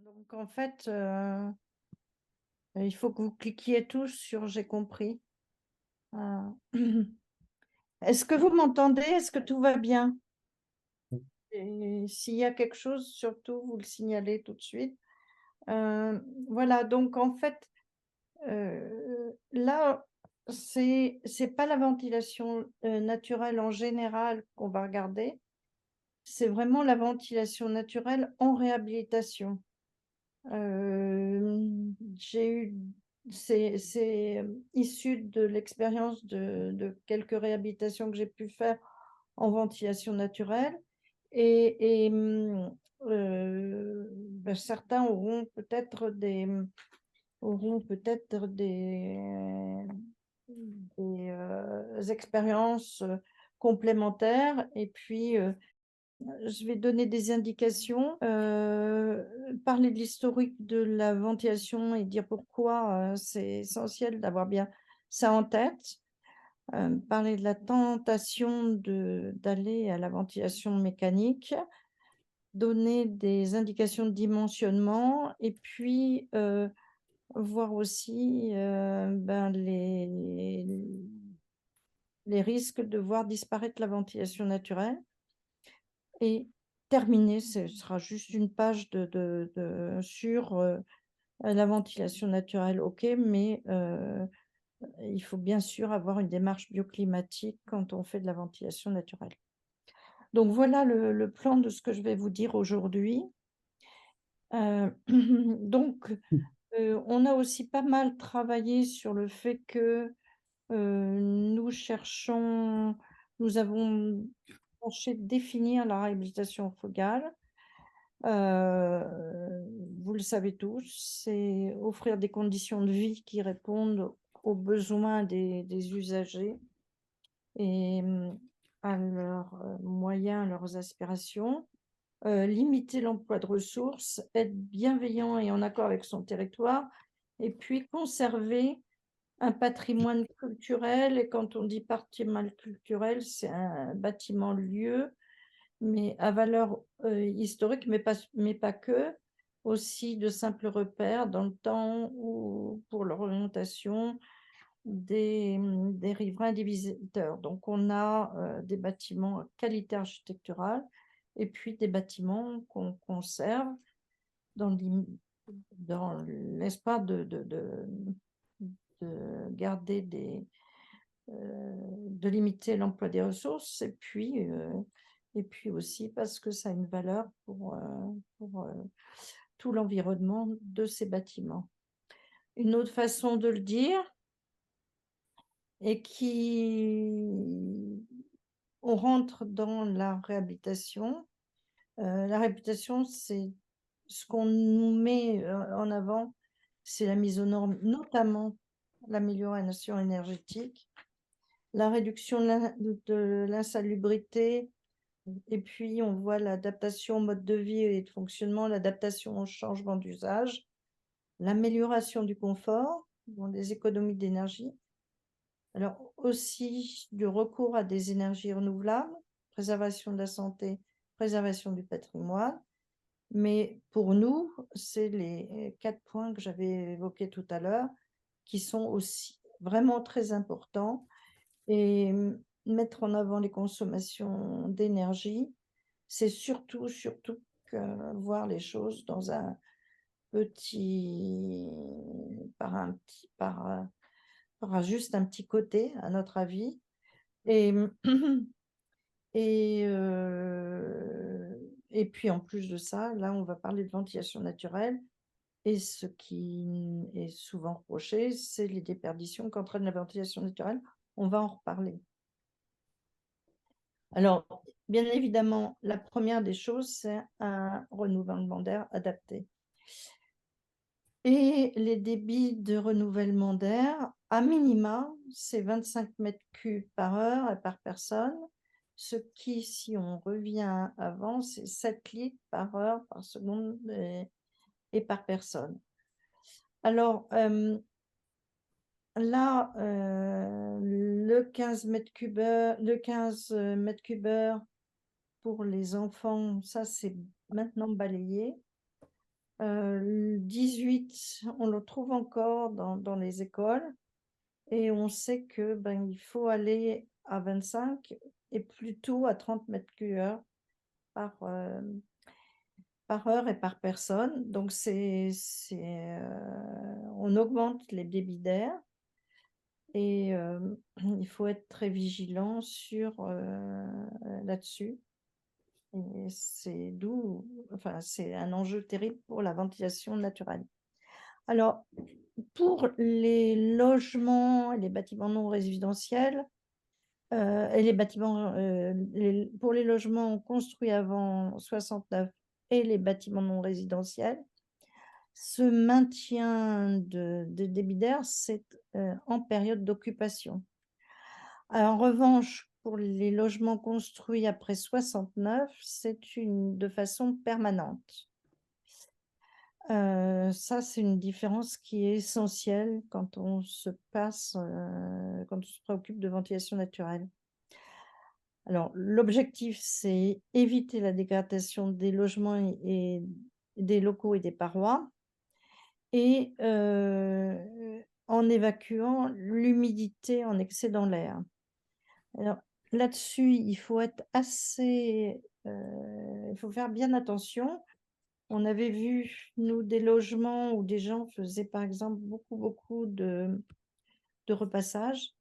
Donc, en fait, il faut que vous cliquiez tous sur «J'ai compris». Euh, Est-ce que vous m'entendez? Est-ce que tout va bien? Et s'il y a quelque chose, surtout, vous le signalez tout de suite. Euh, voilà, donc en fait, là, c'est pas la ventilation naturelle en général qu'on va regarder, c'est vraiment la ventilation naturelle en réhabilitation. J'ai eu, c'est issu de l'expérience de quelques réhabilitations que j'ai pu faire en ventilation naturelle. Ben, certains auront peut-être des expériences complémentaires. Et puis, je vais donner des indications, parler de l'historique de la ventilation et dire pourquoi c'est essentiel d'avoir bien ça en tête. Parler de la tentation d'aller à la ventilation mécanique, donner des indications de dimensionnement et puis voir aussi ben, les risques de voir disparaître la ventilation naturelle. Et terminer, ce sera juste une page sur la ventilation naturelle, ok, mais il faut bien sûr avoir une démarche bioclimatique quand on fait de la ventilation naturelle. Donc voilà le plan de ce que je vais vous dire aujourd'hui. Donc, on a aussi pas mal travaillé sur le fait que nous avons cherché de définir la réhabilitation fogale. Vous le savez tous, c'est offrir des conditions de vie qui répondent aux besoins des usagers et à leurs moyens, leurs aspirations. Limiter l'emploi de ressources, être bienveillant et en accord avec son territoire, et puis conserver un patrimoine culturel. Et quand on dit patrimoine culturel, c'est un bâtiment-lieu, mais à valeur historique, mais pas que, aussi de simples repères dans le temps ou pour l'orientation des riverains et des visiteurs. Donc, on a des bâtiments à qualité architecturale et puis des bâtiments qu'on conserve dans l'espoir de garder de limiter l'emploi des ressources et puis aussi parce que ça a une valeur pour tout l'environnement de ces bâtiments. Une autre façon de le dire, et on rentre dans la réhabilitation. La réhabilitation, c'est ce qu'on nous met en avant, c'est la mise aux normes, notamment l'amélioration énergétique, la réduction de l'insalubrité, et puis on voit l'adaptation au mode de vie et de fonctionnement, l'adaptation au changement d'usage, l'amélioration du confort, des économies d'énergie. Alors aussi du recours à des énergies renouvelables, préservation de la santé, préservation du patrimoine. Mais pour nous, c'est les 4 points que j'avais évoqués tout à l'heure qui sont aussi vraiment très importants. Et mettre en avant les consommations d'énergie, c'est surtout voir les choses dans un petit, par juste un petit côté, à notre avis. Et, et, et puis en plus de ça, là, on va parler de ventilation naturelle. Et ce qui est souvent reproché, c'est les déperditions qu'entraîne la ventilation naturelle. On va en reparler. Alors, bien évidemment, la première des choses, c'est un renouvellement d'air adapté. Et les débits de renouvellement d'air, à minima, c'est 25 mètres cubes par heure et par personne, ce qui, si on revient avant, c'est 7 litres par heure, par seconde et par personne. Alors, là, le 15 mètres cubes heure pour les enfants, ça c'est maintenant balayé. Le 18, on le trouve encore dans les écoles et on sait que, ben, il faut aller à 25 et plutôt à 30 mètres cubes par, par heure et par personne. Donc on augmente les débits d'air et il faut être très vigilant là-dessus. Et c'est un enjeu terrible pour la ventilation naturelle. Alors, pour les logements et les bâtiments non résidentiels, et les bâtiments, pour les logements construits avant 69 et les bâtiments non résidentiels, ce maintien de débit d'air, c'est, en période d'occupation. En revanche, pour les logements construits après 69, c'est de façon permanente. Ça, c'est une différence qui est essentielle quand on se préoccupe de ventilation naturelle. Alors, l'objectif, c'est éviter la dégradation des logements et des locaux et des parois et en évacuant l'humidité en excès dans l'air. Alors là-dessus, il faut faire bien attention. On avait vu, nous, des logements où des gens faisaient, par exemple, beaucoup de repassage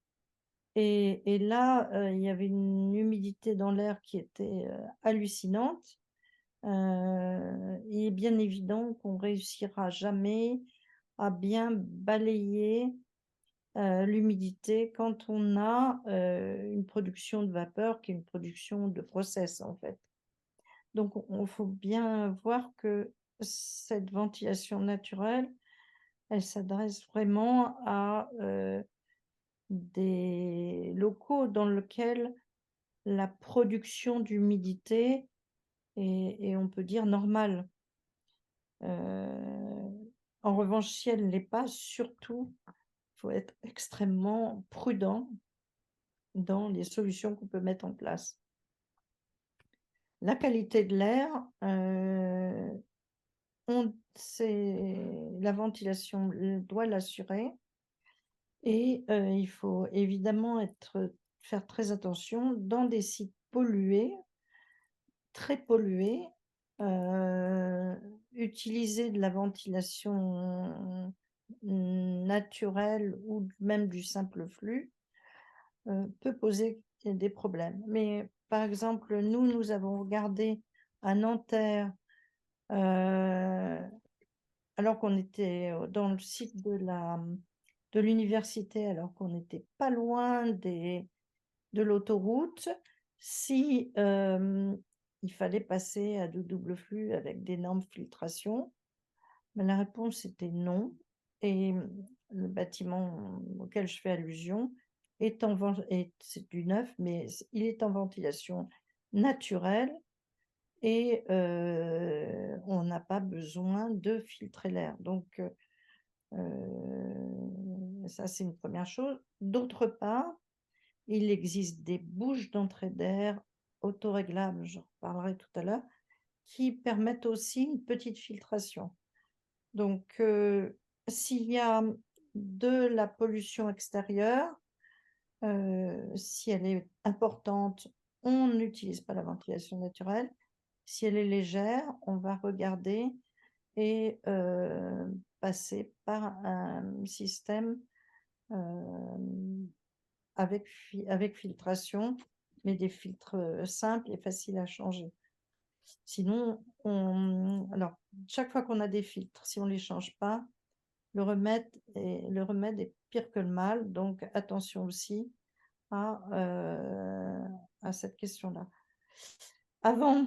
et là, il y avait une humidité dans l'air qui était, hallucinante. Il est bien évident qu'on réussira jamais à bien balayer, l'humidité quand on a, une production de vapeur qui est une production de process, en fait. Donc on faut bien voir que cette ventilation naturelle, elle s'adresse vraiment à, des locaux dans lequel la production d'humidité est on peut dire normale. En revanche, si elle ne l'est pas, surtout, il faut être extrêmement prudent dans les solutions qu'on peut mettre en place. La qualité de l'air, la ventilation doit l'assurer et il faut évidemment faire très attention dans des sites pollués, très pollués, utiliser de la ventilation naturelle ou même du simple flux peut poser des problèmes. Mais par exemple, nous avons regardé à Nanterre, heu, alors qu'on était, dans le site de l'université, alors qu'on n'était pas loin de l'autoroute, si, il fallait passer à de double flux avec d'énormes filtrations. Ben, la réponse était non et le bâtiment auquel je fais allusion c'est du neuf, mais il est en ventilation naturelle et on n'a pas besoin de filtrer l'air. Donc ça, c'est une première chose. D'autre part, il existe des bouches d'entrée d'air autoréglables, j'en reparlerai tout à l'heure, qui permettent aussi une petite filtration. Donc s'il y a de la pollution extérieure, si elle est importante, on n'utilise pas la ventilation naturelle. Si elle est légère, on va regarder et passer par un système, hem, avec filtration, mais des filtres, simples et faciles à changer. Sinon, alors chaque fois qu'on a des filtres, si on ne les change pas, le remède est pire que le mal, donc attention aussi à, cette question-là. Avant,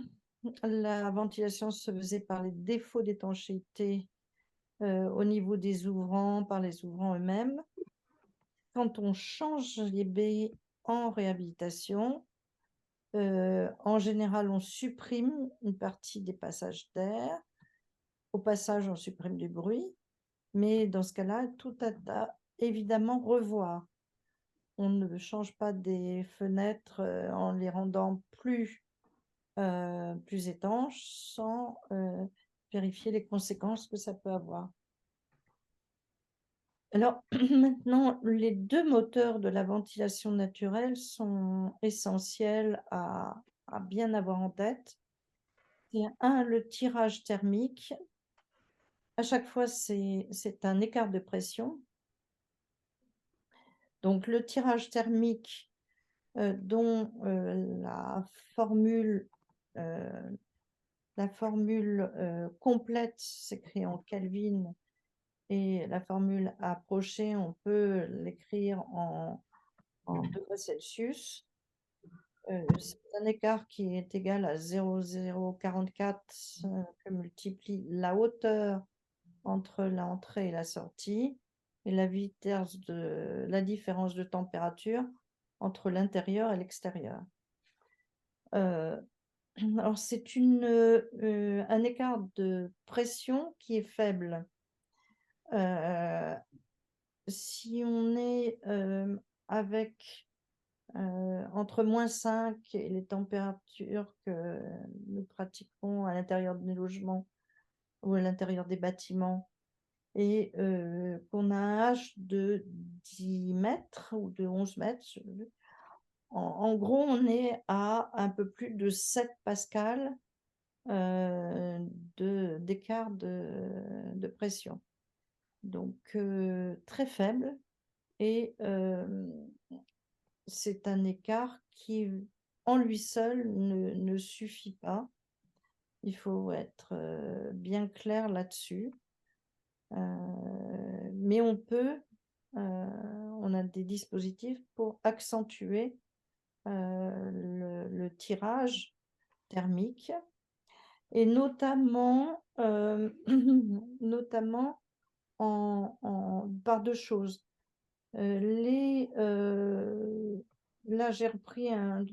la ventilation se faisait par les défauts d'étanchéité, au niveau des ouvrants, par les ouvrants eux-mêmes. Quand on change les baies en réhabilitation, en général, on supprime une partie des passages d'air. Au passage, on supprime du bruit, mais dans ce cas-là, tout à évidemment revoir. On ne change pas des fenêtres, en les rendant plus étanches sans, vérifier les conséquences que ça peut avoir. Alors maintenant, les 2 moteurs de la ventilation naturelle sont essentiels à bien avoir en tête. C'est un, le tirage thermique. À chaque fois, c'est un écart de pression. Donc le tirage thermique, dont, formule, heu, la formule, complète s'écrit en Kelvin et la formule approchée, on peut l'écrire en degrés Celsius. C'est un écart qui est égal à 0,044, que multiplie la hauteur entre l'entrée et la sortie et la différence de température entre l'intérieur et l'extérieur. Heu, alors c'est un écart de pression qui est faible. Heu, si on est, avec, entre -5 et les températures que nous pratiquons à l'intérieur de nos logements ou à l'intérieur des bâtiments et qu'on a un H de 10 mètres ou de 11 mètres, je sais plus. En gros, on est à un peu plus de 7 pascal, d'écart de pression. Donc très faible et c'est un écart qui, en lui seul, ne suffit pas. Il faut être, bien clair là-dessus. Mais on a des dispositifs pour accentuer, le tirage thermique et notamment, notamment par 2 choses. Là, j'ai repris un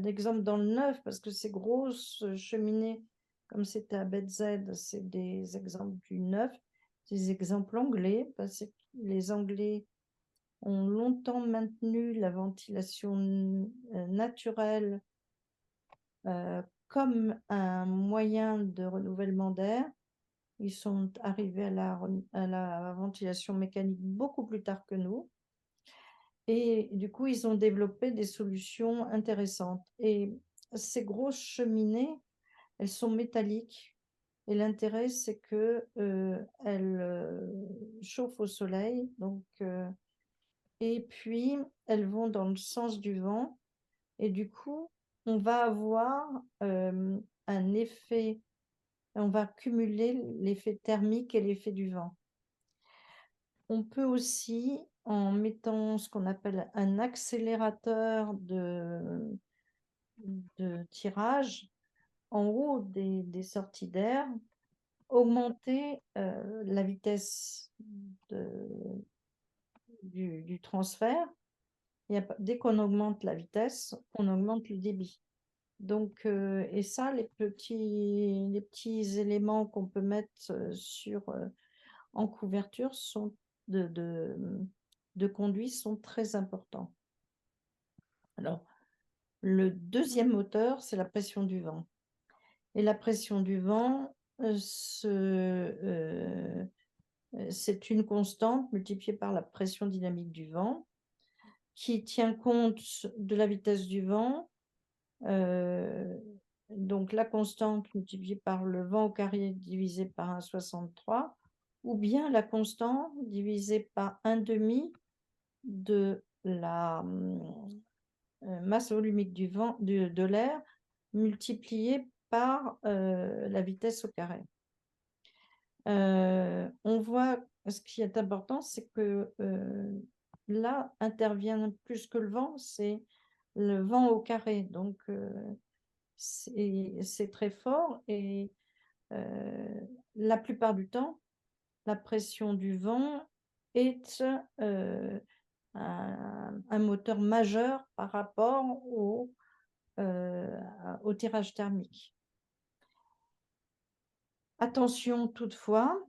exemple dans le neuf parce que ces grosses cheminées, comme c'était à Bed-Z, c'est des exemples du neuf, des exemples anglais, parce que les Anglais ont longtemps maintenu la ventilation naturelle comme un moyen de renouvellement d'air. Ils sont arrivés à la ventilation mécanique beaucoup plus tard que nous. Et du coup, ils ont développé des solutions intéressantes. Et ces grosses cheminées, elles sont métalliques. Et l'intérêt, c'est que elles chauffent au soleil. Donc, et puis, elles vont dans le sens du vent. Et du coup, on va avoir un effet, on va cumuler l'effet thermique et l'effet du vent. On peut aussi, en mettant ce qu'on appelle un accélérateur de tirage en haut des sorties d'air, augmenter, la vitesse du transfert. Et dès qu'on augmente la vitesse, on augmente le débit. Donc, et ça, les petits éléments qu'on peut mettre en couverture de, de, de conduit sont très importants. Alors, le deuxième moteur, c'est la pression du vent. Et la pression du vent, c'est une constante multipliée par la pression dynamique du vent qui tient compte de la vitesse du vent. Donc la constante multipliée par le vent au carré divisé par 1,63 ou bien la constante divisée par 1/2 de la masse volumique du vent, de l'air, multipliée par la vitesse au carré. On voit, ce qui est important, c'est que là intervient plus que le vent, c'est le vent au carré. Donc c'est très fort et la plupart du temps, la pression du vent est un moteur majeur par rapport au tirage thermique. Attention toutefois,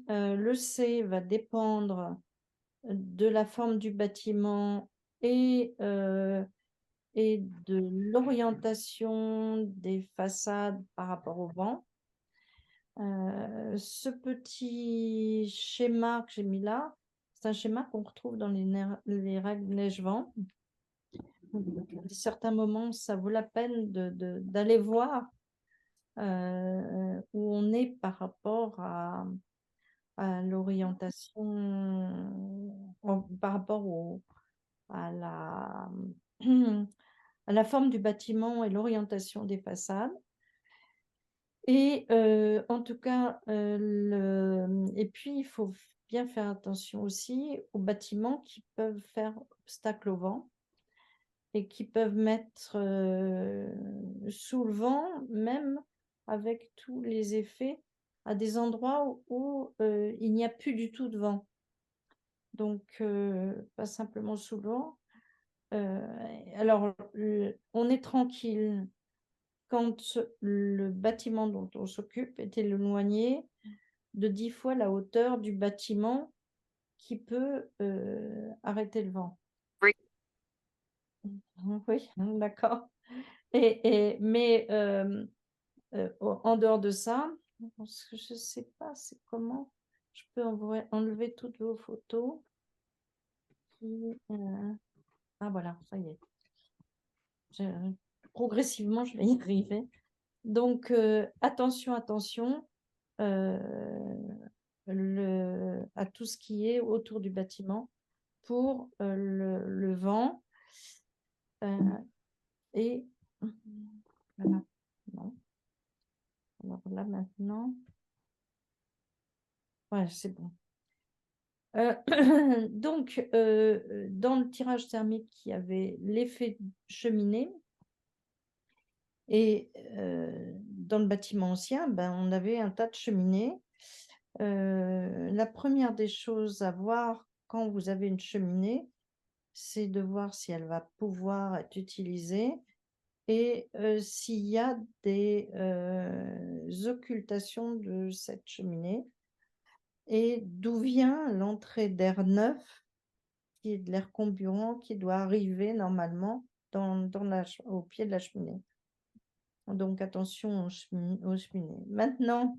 le C va dépendre de la forme du bâtiment et de l'orientation des façades par rapport au vent. Ce petit schéma que j'ai mis là, c'est un schéma qu'on retrouve dans les règles neige-vent. À certains moments, ça vaut la peine d'aller voir où on est par rapport à l'orientation, par rapport à la, à la forme du bâtiment et l'orientation des façades. Et en tout cas, et puis il faut bien faire attention aussi aux bâtiments qui peuvent faire obstacle au vent et qui peuvent mettre sous le vent, même avec tous les effets, à des endroits où il n'y a plus du tout de vent. Donc pas simplement sous le vent. Alors, on est tranquille quand le bâtiment dont on s'occupe est éloigné de 10 fois la hauteur du bâtiment qui peut arrêter le vent. Oui. Oui, d'accord. Mais en dehors de ça, parce que je ne sais pas c'est comment je peux enlever toutes vos photos. Ah voilà, ça y est. Progressivement, je vais y arriver. Donc, attention, attention à tout ce qui est autour du bâtiment pour le vent. Et voilà. Non. Alors là, maintenant, ouais, c'est bon. Donc, dans le tirage thermique, il y avait l'effet cheminée. Et dans le bâtiment ancien, ben, on avait un tas de cheminées. La première des choses à voir quand vous avez une cheminée, c'est de voir si elle va pouvoir être utilisée et s'il y a des occultations de cette cheminée et d'où vient l'entrée d'air neuf, qui est de l'air comburant, qui doit arriver normalement au pied de la cheminée. Donc attention aux cheminées. Maintenant,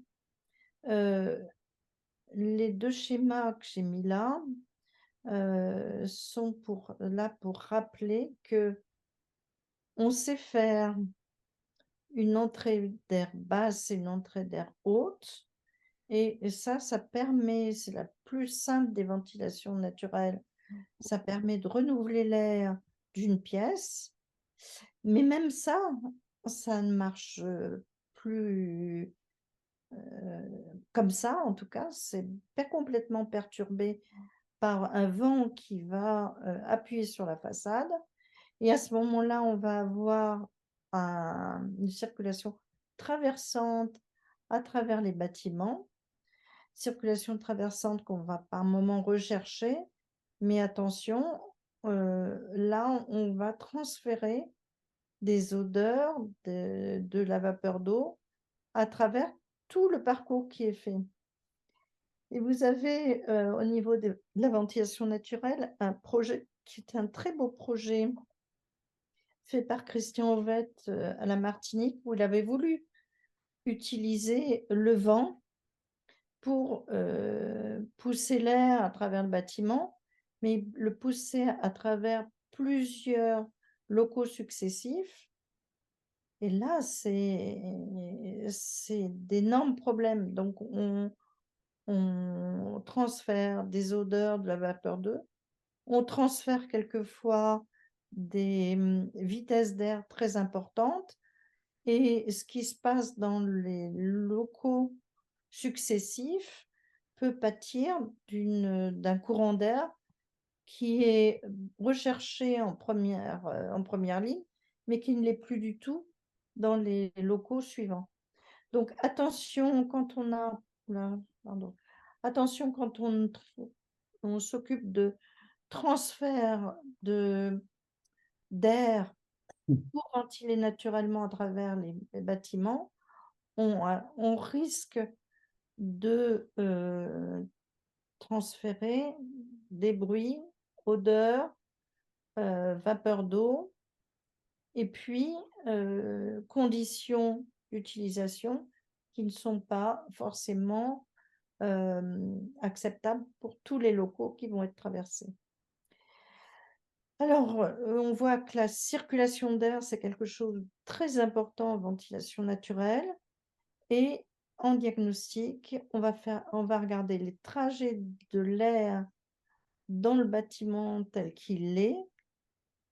les deux schémas que j'ai mis là sont là pour rappeler que on sait faire une entrée d'air basse et une entrée d'air haute. Et ça permet, c'est la plus simple des ventilations naturelles, ça permet de renouveler l'air d'une pièce. Mais même ça ne marche plus comme ça, en tout cas, c'est pas complètement perturbé par un vent qui va appuyer sur la façade. Et à ce moment-là, on va avoir une circulation traversante à travers les bâtiments. Circulation traversante qu'on va par moment rechercher. Mais attention, là, on va transférer des odeurs de la vapeur d'eau à travers tout le parcours qui est fait. Et vous avez, au niveau de la ventilation naturelle, un projet qui est un très beau projet fait par Christian Ovette à la Martinique, où il avait voulu utiliser le vent pour pousser l'air à travers le bâtiment, mais le pousser à travers plusieurs locaux successifs. Et là, c'est d'énormes problèmes. Donc, on transfère des odeurs, de la vapeur d'eau. On transfère quelquefois des vitesses d'air très importantes. Et ce qui se passe dans les locaux successifs peut pâtir d'un courant d'air qui est recherché en première ligne, mais qui ne l'est plus du tout dans les locaux suivants. Donc attention quand on a oula, pardon. Attention quand on s'occupe de transfert d'air pour ventiler naturellement à travers les bâtiments, on risque de transférer des bruits, odeurs, vapeur d'eau et puis conditions d'utilisation qui ne sont pas forcément acceptables pour tous les locaux qui vont être traversés. Alors, on voit que la circulation d'air, c'est quelque chose de très important en ventilation naturelle et en diagnostic, on va regarder les trajets de l'air dans le bâtiment tel qu'il est.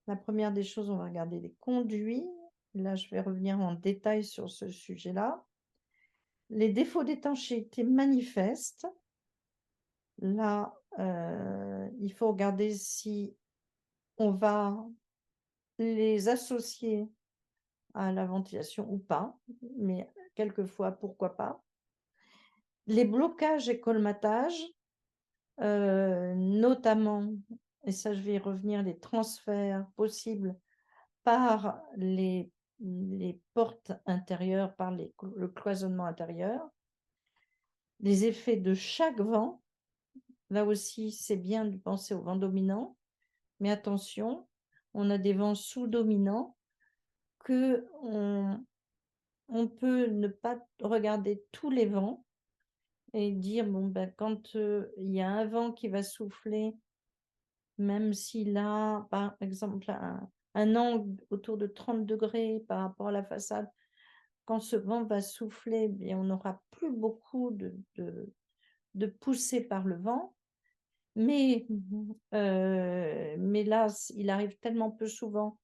La première des choses, on va regarder les conduits. Là, je vais revenir en détail sur ce sujet-là. Les défauts d'étanchéité manifestes. Là, il faut regarder si on va les associer à la ventilation ou pas, mais quelquefois, pourquoi pas. Les blocages et colmatages, notamment, et ça je vais y revenir, les transferts possibles par les portes intérieures, par le cloisonnement intérieur. Les effets de chaque vent, là aussi c'est bien de penser au vent dominant, mais attention, on a des vents sous-dominants que on peut ne pas regarder tous les vents et dire, bon, ben, quand il y a un vent qui va souffler, même s'il a, par exemple, un angle autour de 30 degrés par rapport à la façade, quand ce vent va souffler, bien, on n'aura plus beaucoup de poussée par le vent. Mais là, il arrive tellement peu souvent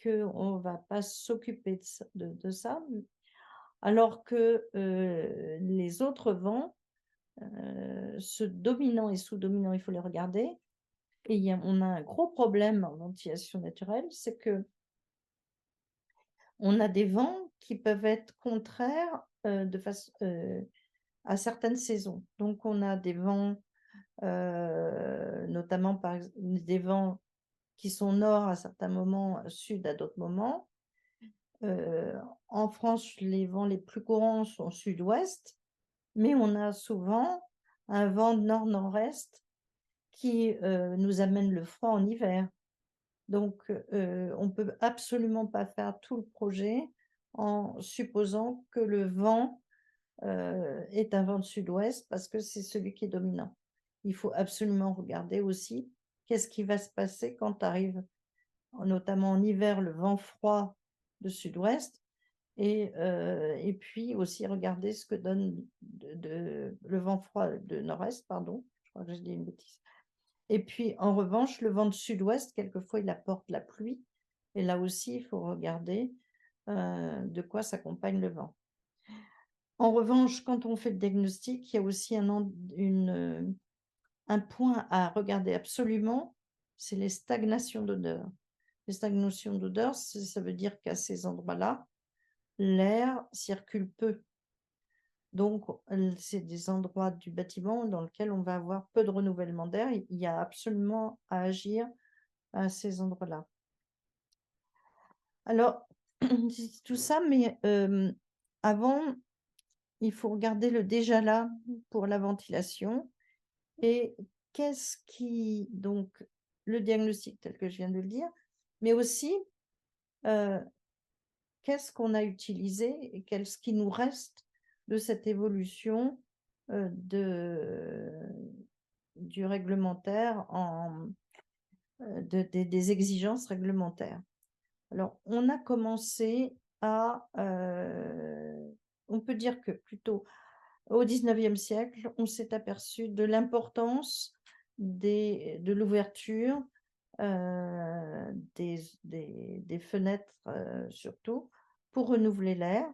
qu'on ne va pas s'occuper de ça. Alors que les autres vents, ce dominant et sous-dominant, il faut les regarder. Et on a un gros problème en ventilation naturelle, c'est que on a des vents qui peuvent être contraires à certaines saisons. Donc on a des vents, notamment des vents qui sont nord à certains moments, sud à d'autres moments. En France, les vents les plus courants sont sud-ouest, mais on a souvent un vent nord-nord-est qui nous amène le froid en hiver. Donc, on ne peut absolument pas faire tout le projet en supposant que le vent est un vent de sud-ouest parce que c'est celui qui est dominant. Il faut absolument regarder aussi qu'est-ce qui va se passer quand arrive, notamment en hiver, le vent froid de sud-ouest. Et puis aussi regarder ce que donne le vent froid de nord-est, pardon, je crois que j'ai dit une bêtise. Et puis en revanche, le vent de sud-ouest, quelquefois, il apporte la pluie. Et là aussi, il faut regarder de quoi s'accompagne le vent. En revanche, quand on fait le diagnostic, il y a aussi un point à regarder absolument, c'est les stagnations d'odeur. Les stagnations d'odeur, ça veut dire qu'à ces endroits-là, l'air circule peu. Donc, c'est des endroits du bâtiment dans lesquels on va avoir peu de renouvellement d'air. Il y a absolument à agir à ces endroits-là. Alors, tout ça, mais avant, il faut regarder le déjà là pour la ventilation. Et donc, le diagnostic tel que je viens de le dire, mais aussi, qu'est-ce qu'on a utilisé et qu'est-ce qui nous reste de cette évolution du réglementaire des exigences réglementaires. Alors, on a commencé on peut dire que plutôt au XIXe siècle, on s'est aperçu de l'importance de l'ouverture des fenêtres, surtout, pour renouveler l'air.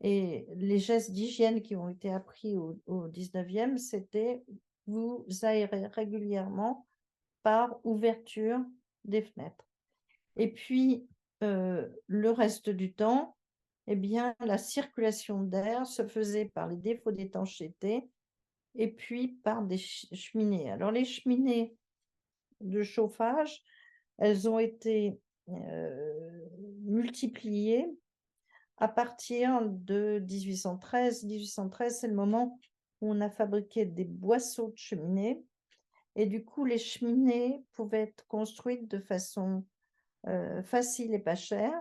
Et les gestes d'hygiène qui ont été appris au XIXe, c'était vous aérez régulièrement par ouverture des fenêtres. Et puis, le reste du temps, eh bien, la circulation d'air se faisait par les défauts d'étanchéité et puis par des cheminées. Alors, les cheminées de chauffage, elles ont été multipliées à partir de 1813. 1813, c'est le moment où on a fabriqué des boisseaux de cheminée. Et du coup, les cheminées pouvaient être construites de façon facile et pas chère.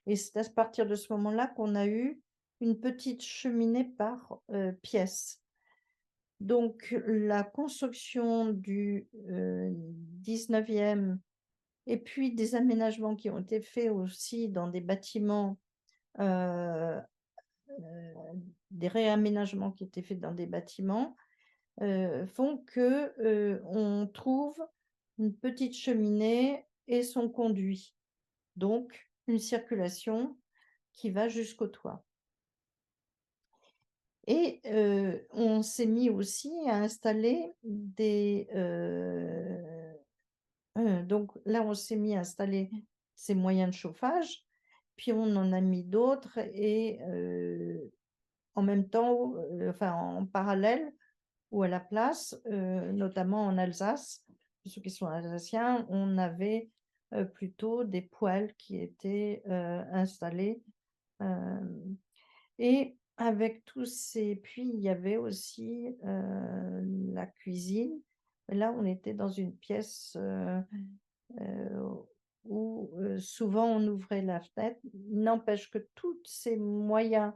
Et c'est à partir de ce moment-là qu'on a eu une petite cheminée par, pièce. Donc la construction du, 19e et puis des aménagements qui ont été faits aussi dans des bâtiments, heu des réaménagements qui étaient faits dans des bâtiments, font que, on trouve une petite cheminée et son conduit, donc une circulation qui va jusqu'au toit. Et on s'est mis aussi à installer donc là, on s'est mis à installer ces moyens de chauffage, puis on en a mis d'autres et en même temps, enfin en parallèle ou à la place, notamment en Alsace, pour ceux qui sont alsaciens, on avait, plutôt des poêles qui étaient, installés, hem et avec tous ces puis il y avait aussi, la cuisine. Là, on était dans une pièce, heu, où, souvent on ouvrait la fenêtre. N'empêche que tous ces moyens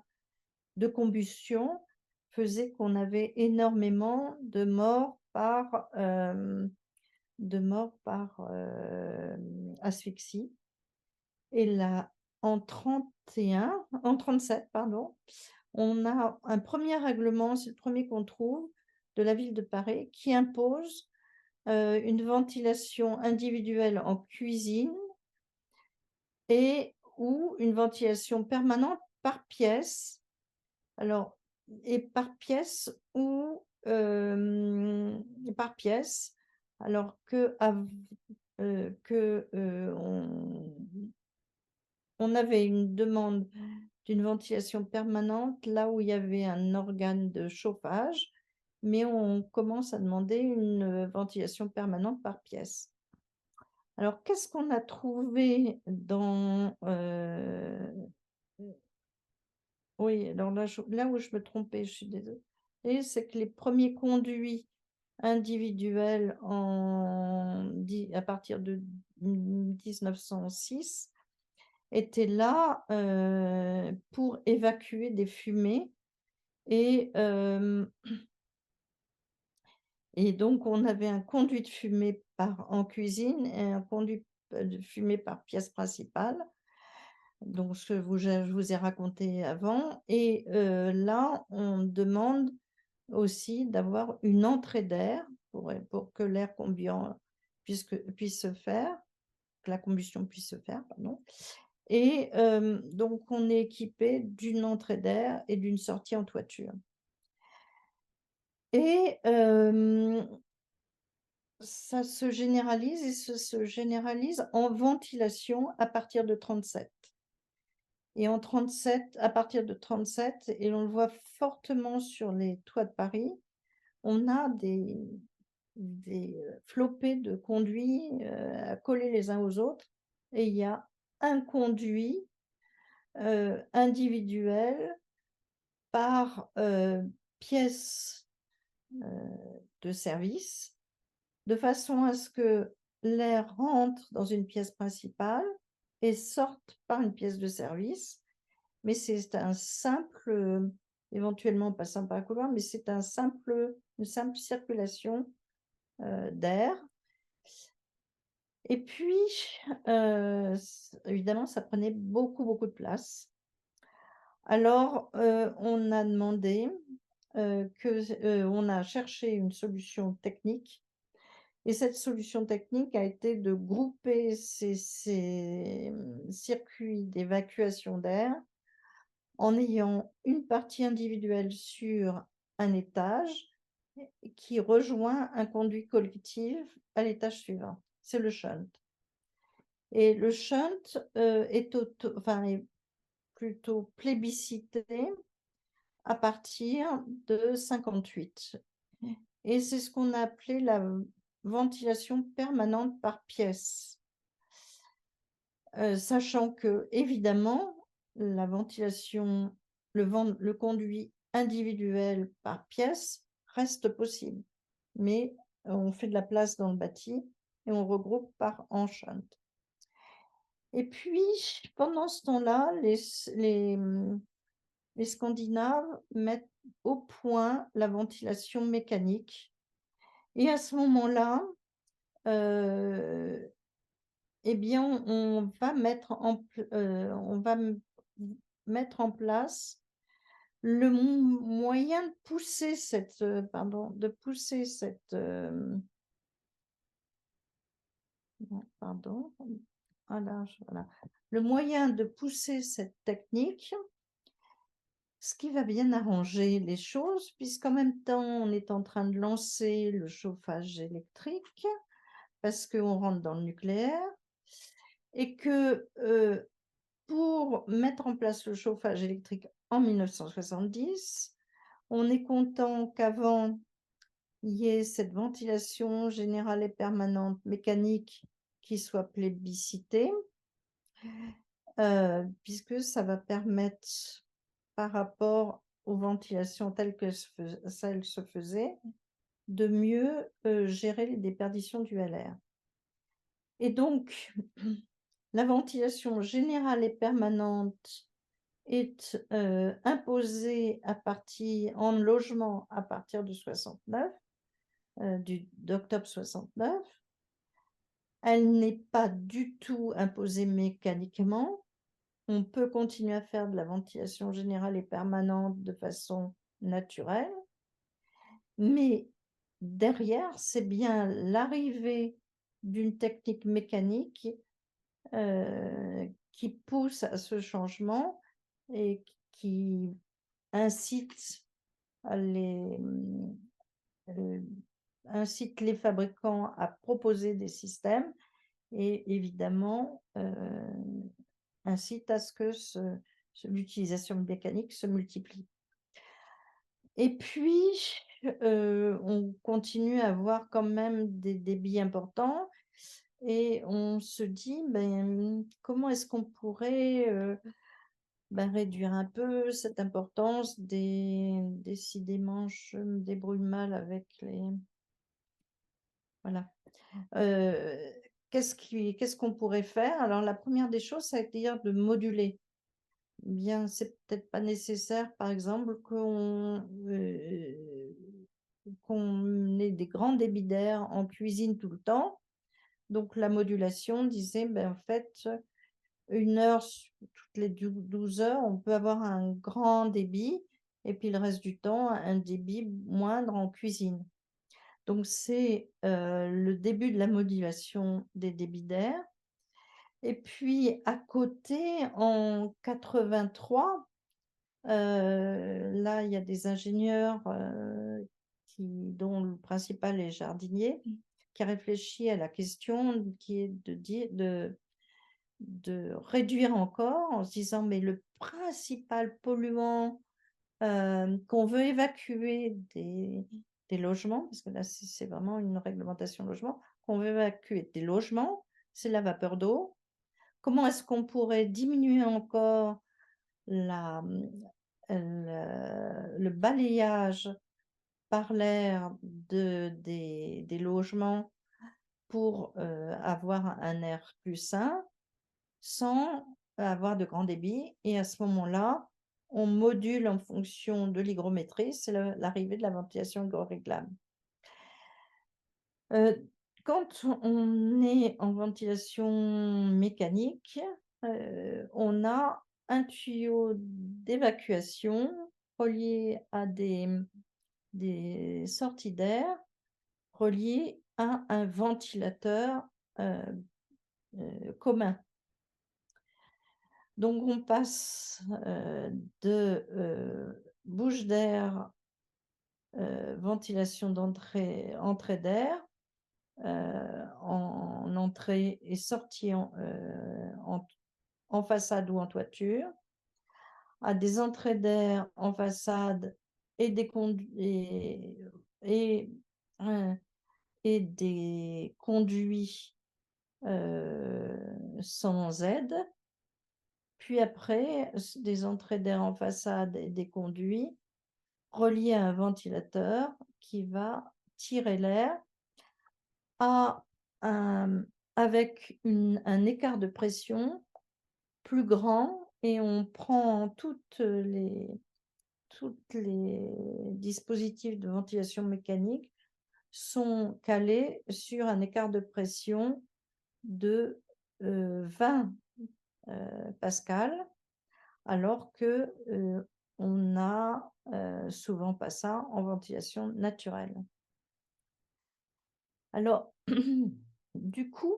de combustion faisaient qu'on avait énormément de morts par, asphyxie. Et là, en 37 pardon, on a un premier règlement, c'est le premier qu'on trouve, de la ville de Paris qui impose, une ventilation individuelle en cuisine et ou une ventilation permanente par pièce. Alors et par pièce ou par pièce, alors on avait une demande d'une ventilation permanente là où il y avait un organe de chauffage, mais on commence à demander une, ventilation permanente par pièce. Alors qu'est-ce qu'on a trouvé dans, oui, alors là où je me trompais, je suis désolée, c'est que les premiers conduits individuels à partir de 1906 étaient là, pour évacuer des fumées et et donc on avait un conduit de fumée en cuisine et un conduit, de fumée par pièce principale, donc ce que je vous ai raconté avant et là, on demande aussi d'avoir une entrée d'air pour que l'air combiant puisse se faire, que la combustion puisse se faire, pardon. Et donc on est équipé d'une entrée d'air et d'une sortie en toiture. Et ça se généralise et se généralise en ventilation à partir de 37. Et en 37, à partir de 37, et on le voit fortement sur les toits de Paris, on a des flopées de conduits, collés les uns aux autres et il y a un conduit, individuel par, pièce, heu, de service, de façon à ce que l'air rentre dans une pièce principale et sorte par une pièce de service. Mais c'est un simple, éventuellement passant par un couloir, mais c'est une simple circulation, d'air. Et puis, évidemment, ça prenait beaucoup, beaucoup de place. Alors, on a demandé, on a cherché une solution technique et cette solution technique a été de grouper ces circuits d'évacuation d'air en ayant une partie individuelle sur un étage qui rejoint un conduit collectif à l'étage suivant. C'est le shunt. Et le shunt, est plutôt plébiscité à partir de 58 et c'est ce qu'on a appelé la ventilation permanente par pièce. Sachant que évidemment la ventilation, le conduit individuel par pièce reste possible, mais on fait de la place dans le bâti et on regroupe en shunt. Et puis pendant ce temps-là, les Scandinaves mettent au point la ventilation mécanique et à ce moment-là, heu eh bien, on va mettre en pl on va mettre en place le moyen de pousser cette, de pousser cette, non, pardon, voilà. Le moyen de pousser cette technique, ce qui va bien arranger les choses puisqu'en même temps, on est en train de lancer le chauffage électrique parce qu'on rentre dans le nucléaire et que, pour mettre en place le chauffage électrique en 1970, on est content qu'avant, il y ait cette ventilation générale et permanente mécanique qui soit plébiscitée, puisque ça va permettre, par rapport aux ventilations telles que celles se faisaient, de mieux, gérer les déperditions du LR. Et donc, la ventilation générale et permanente est, imposée en logement à partir de 69, d'octobre 69. Elle n'est pas du tout imposée mécaniquement. On peut continuer à faire de la ventilation générale et permanente de façon naturelle, mais derrière, c'est bien l'arrivée d'une technique mécanique, qui pousse à ce changement et qui incite les, heu, incite les fabricants à proposer des systèmes et évidemment, incite à ce que l'utilisation mécanique se multiplie. Et puis, on continue à avoir quand même des débits importants et on se dit: «Ben, comment est-ce qu'on pourrait, réduire un peu cette importance?» Décidément, je me débrouille mal avec les voilà. Heu, qu'est-ce qu'on pourrait faire? Alors la première des choses, ça veut dire de moduler. Bien, c'est peut-être pas nécessaire, par exemple, qu'on ait des grands débits d'air en cuisine tout le temps. Donc la modulation disait, ben, en fait, 1 heure toutes les 12 heures, on peut avoir un grand débit et puis le reste du temps, un débit moindre en cuisine. Donc c'est, le début de la modulation des débits d'air et puis à côté, en 83, là, il y a des ingénieurs, dont le principal est jardinier, qui a réfléchi à la question qui est de réduire encore en se disant: «Mais le principal polluant, qu'on veut évacuer des logements», parce que là, c'est vraiment une réglementation logement, qu'on veut évacuer des logements, c'est la vapeur d'eau. Comment est-ce qu'on pourrait diminuer encore la, le balayage par l'air des logements pour, avoir un air plus sain, sans avoir de grand débit et à ce moment-là, on module en fonction de l'hygrométrie, c'est l'arrivée de la ventilation hygroréglable. Heu, quand on est en ventilation mécanique, on a un tuyau d'évacuation relié à des sorties d'air reliées à un ventilateur, heu commun. Donc on passe, bouche d'air, ventilation entrée d'air, en entrée et sortie en façade ou en toiture, à des entrées d'air en façade et des conduits et heu et des conduits, sans aide. Puis après, des entrées d'air en façade et des conduits reliés à un ventilateur qui va tirer l'air à un avec un écart de pression plus grand et on prend toutes toutes les dispositifs de ventilation mécanique sont calés sur un écart de pression de 20 pascal, alors que on n'a souvent pas ça en ventilation naturelle. Alors, du coup,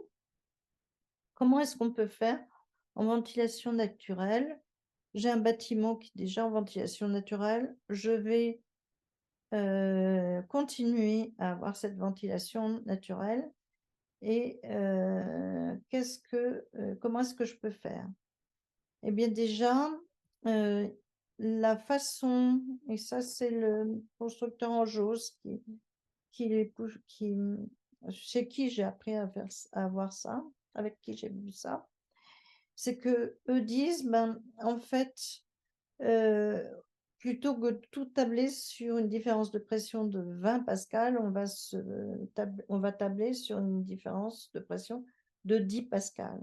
comment est-ce qu'on peut faire en ventilation naturelle? J'ai un bâtiment qui est déjà en ventilation naturelle, je vais continuer à avoir cette ventilation naturelle et comment est-ce que je peux faire? Eh bien déjà, heu, la façon et ça c'est le constructeur Anjos qui les pousse chez qui j'ai appris à voir ça, avec qui j'ai vu ça, c'est qu'eux disent: «Ben, en fait, heu, plutôt que de tout tabler sur une différence de pression de 20 pascal, on va tabler sur une différence de pression de 10 pascal».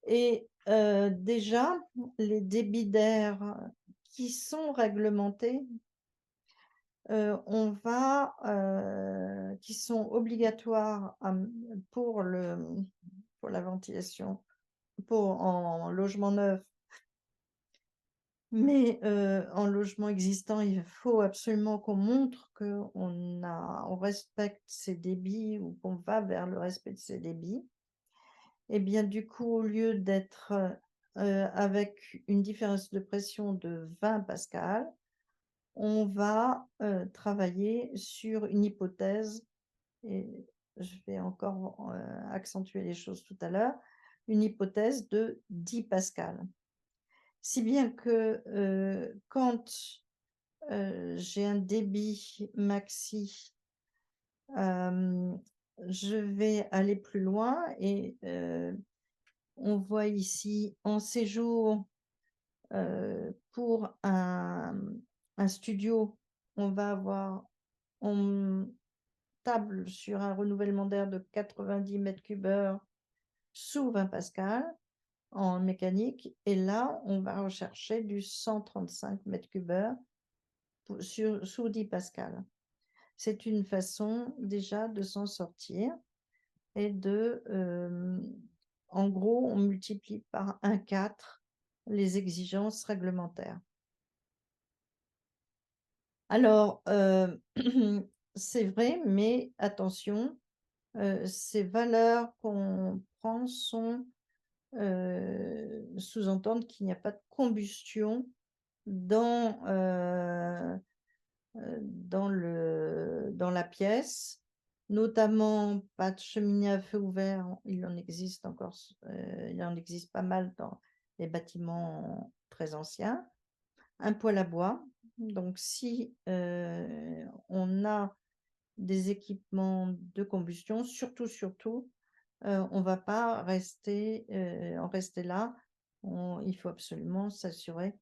Et déjà, les débits d'air qui sont réglementés, qui sont obligatoires pour la ventilation, en logement neuf, mais en logement existant, il faut absolument qu'on montre on respecte ces débits ou qu'on va vers le respect de ces débits. Et bien, du coup, au lieu d'être, avec une différence de pression de 20 pascal, on va, travailler sur une hypothèse et je vais encore, accentuer les choses tout à l'heure, une hypothèse de 10 pascal. Si bien que, quand, j'ai un débit maxi, hem, je vais aller plus loin et on voit ici en séjour, pour un studio, on table sur un renouvellement d'air de 90 mètres cubes heure sous 20 pascal en mécanique et là, on va rechercher du 135 mètres cubes heure sous 10 pascal. C'est une façon déjà de s'en sortir et en gros, on multiplie par 1,4 les exigences réglementaires. Alors, c'est vrai, mais attention, ces valeurs qu'on prend sous-entendent qu'il n'y a pas de combustion dans, dans la pièce, notamment pas de cheminée à feu ouvert, il en existe pas mal dans les bâtiments très anciens. Un poêle à bois, donc si, on a des équipements de combustion, surtout, on va pas en rester là. Il faut absolument s'assurer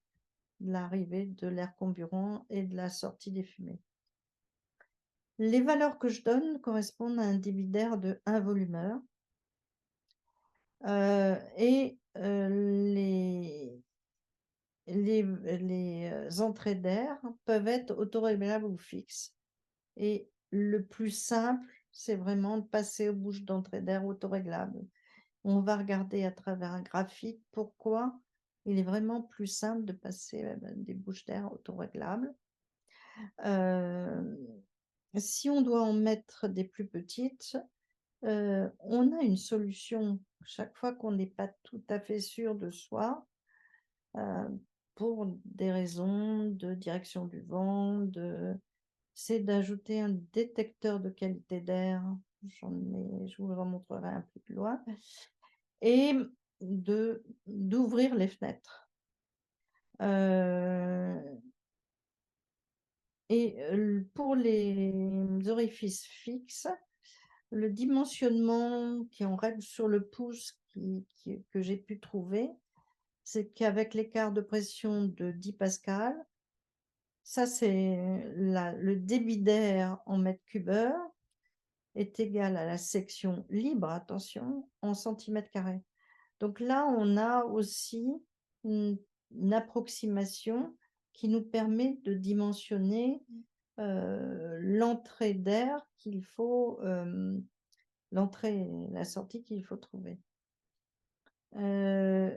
de l'arrivée de l'air comburant et de la sortie des fumées. Les valeurs que je donne correspondent à un débit d'air de 1 volumeur, et les entrées d'air peuvent être autoréglables ou fixes et le plus simple, c'est vraiment de passer aux bouches d'entrée d'air autoréglables. On va regarder à travers un graphique pourquoi il est vraiment plus simple de passer, des bouches d'air autoréglables. Hem, Si on doit en mettre des plus petites, on a une solution chaque fois qu'on n'est pas tout à fait sûr de soi, heu, pour des raisons de direction du vent, c'est d'ajouter un détecteur de qualité d'air, je vous en montrerai un peu plus loin et d'ouvrir les fenêtres. Heu et pour les orifices fixes, le dimensionnement qui est en règle sur le pouce que j'ai pu trouver, c'est qu'avec l'écart de pression de 10 pascal, ça c'est le débit d'air en mètres cubes heure est égal à la section libre, attention, en centimètres carrés. Donc là, on a aussi une approximation qui nous permet de dimensionner, l'entrée d'air qu'il faut, l'entrée et la sortie qu'il faut trouver. Heu,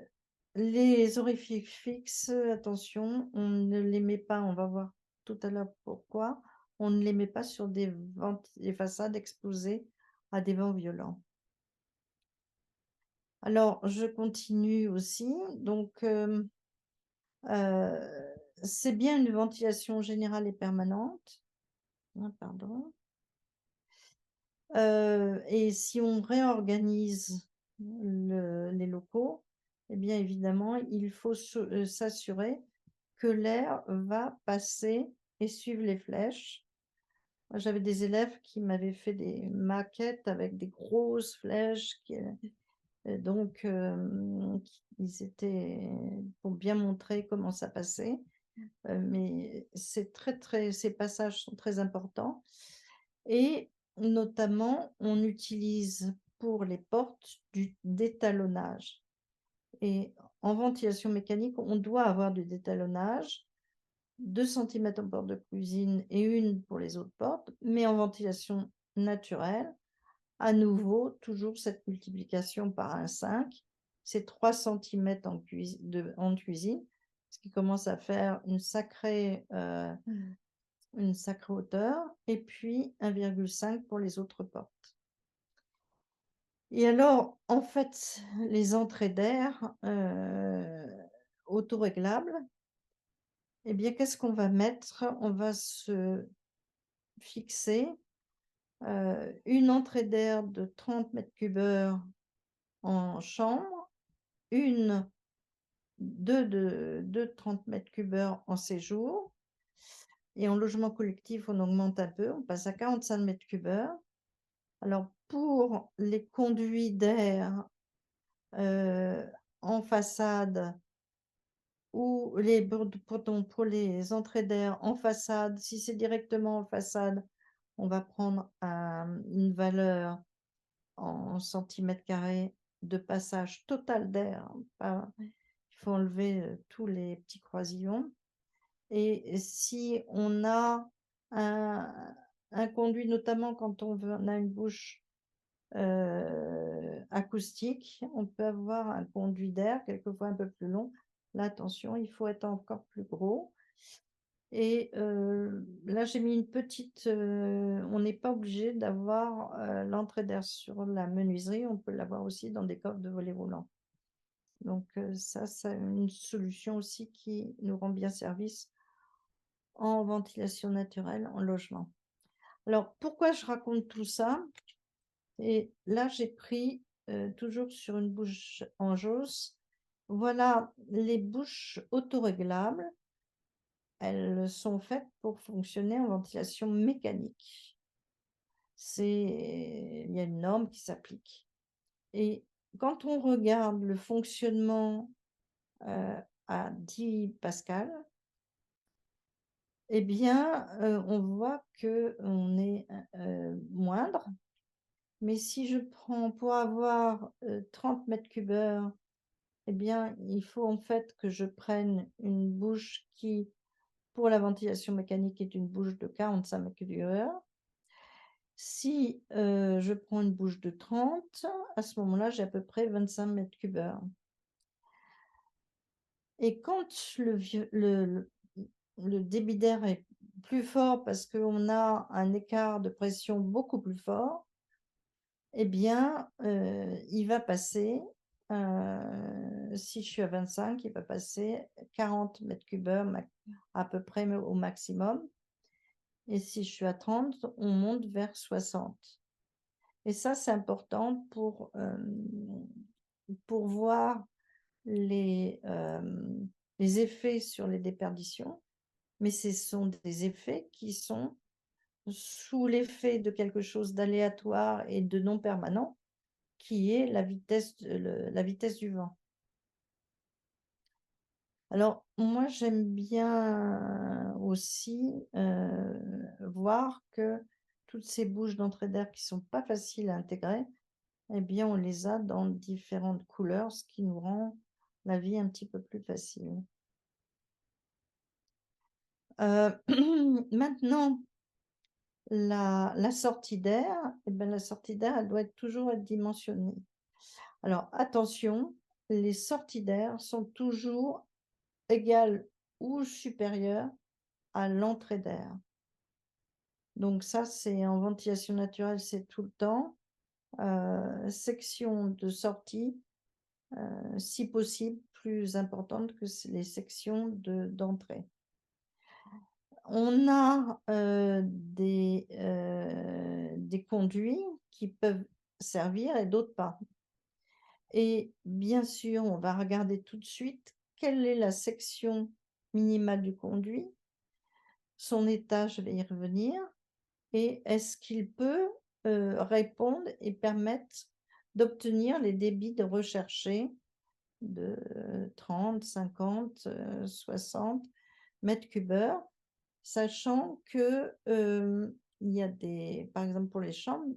les orifices fixes, attention, on ne les met pas, on va voir tout à l'heure pourquoi, on ne les met pas sur des façades exposées à des vents violents. Alors je continue aussi, donc c'est bien une ventilation générale et permanente. Ah pardon. Et si on réorganise les locaux, eh bien évidemment, il faut s'assurer que l'air va passer et suivre les flèches. Moi, j'avais des élèves qui m'avaient fait des maquettes avec des grosses flèches donc ils étaient pour bien montrer comment ça passait, mais c'est ces passages sont très importants et notamment, on utilise pour les portes du détalonnage et en ventilation mécanique, on doit avoir du détalonnage, 2 centimètres en porte de cuisine et 1 pour les autres portes, mais en ventilation naturelle, à nouveau, toujours cette multiplication par 1,5, c'est 3 centimètres en cuisine, ce qui commence à faire une sacrée hauteur et puis 1,5 pour les autres portes. Et alors, en fait, les entrées d'air, autoréglables, eh bien, qu'est-ce qu'on va mettre? On va se fixer, une entrée d'air de 30 m3 en chambre, une 2 de 30 m3 en séjour et en logement collectif, on augmente un peu, on passe à 45 m3. Alors pour les conduits d'air, heu, en façade ou pour les entrées d'air en façade, si c'est directement en façade, on va prendre une valeur en centimètres carrés de passage total d'air, hein, pas il faut enlever, tous les petits croisillons et si on a un conduit, notamment quand on a une bouche acoustique, on peut avoir un conduit d'air quelquefois un peu plus long. Là, attention, il faut être encore plus gros et là, j'ai mis une petite, on n'est pas obligé d'avoir, l'entrée d'air sur la menuiserie, on peut l'avoir aussi dans des coffres de volets roulants. Donc ça, c'est une solution aussi qui nous rend bien service en ventilation naturelle, en logement. Alors pourquoi je raconte tout ça? Et là, j'ai pris, toujours sur une bouche en Joss, voilà les bouches autoréglables. Elles sont faites pour fonctionner en ventilation mécanique. Il y a une norme qui s'applique et quand on regarde le fonctionnement, heu, à 10 pascal, eh bien, on voit qu'on est, moindre. Mais si je prends pour avoir, 30 m3, eh bien, il faut en fait que je prenne une bouche qui, pour la ventilation mécanique, est une bouche de 45 m3. Si, je prends une bouche de 30, à ce moment-là, j'ai à peu près 25 m3. Et quand le débit d'air est plus fort parce qu'on a un écart de pression beaucoup plus fort, eh bien, il va passer, si je suis à 25, il va passer 40 m3 à peu près au maximum et si je suis à 30, on monte vers 60 et ça, c'est important pour voir les effets sur les déperditions, mais ce sont des effets qui sont sous l'effet de quelque chose d'aléatoire et de non permanent, qui est la vitesse du vent. Alors moi, j'aime bien aussi, voir que toutes ces bouches d'entrée d'air qui sont pas faciles à intégrer, eh bien, on les a dans différentes couleurs, ce qui nous rend la vie un petit peu plus facile. Maintenant, la sortie d'air, eh ben, la sortie d'air, elle doit toujours être dimensionnée. Alors attention, les sorties d'air sont toujours égales ou supérieures à l'entrée d'air. Donc ça, c'est en ventilation naturelle, c'est tout le temps. Section de sortie, si possible, plus importante que les sections d'entrée. On a des conduits qui peuvent servir et d'autres pas. Et bien sûr, on va regarder tout de suite quelle est la section minimale du conduit, son état, je vais y revenir, et est-ce qu'il peut répondre et permettre d'obtenir les débits de rechercher de 30, 50, 60 mètres cubeurs, sachant que il y a par exemple pour les chambres,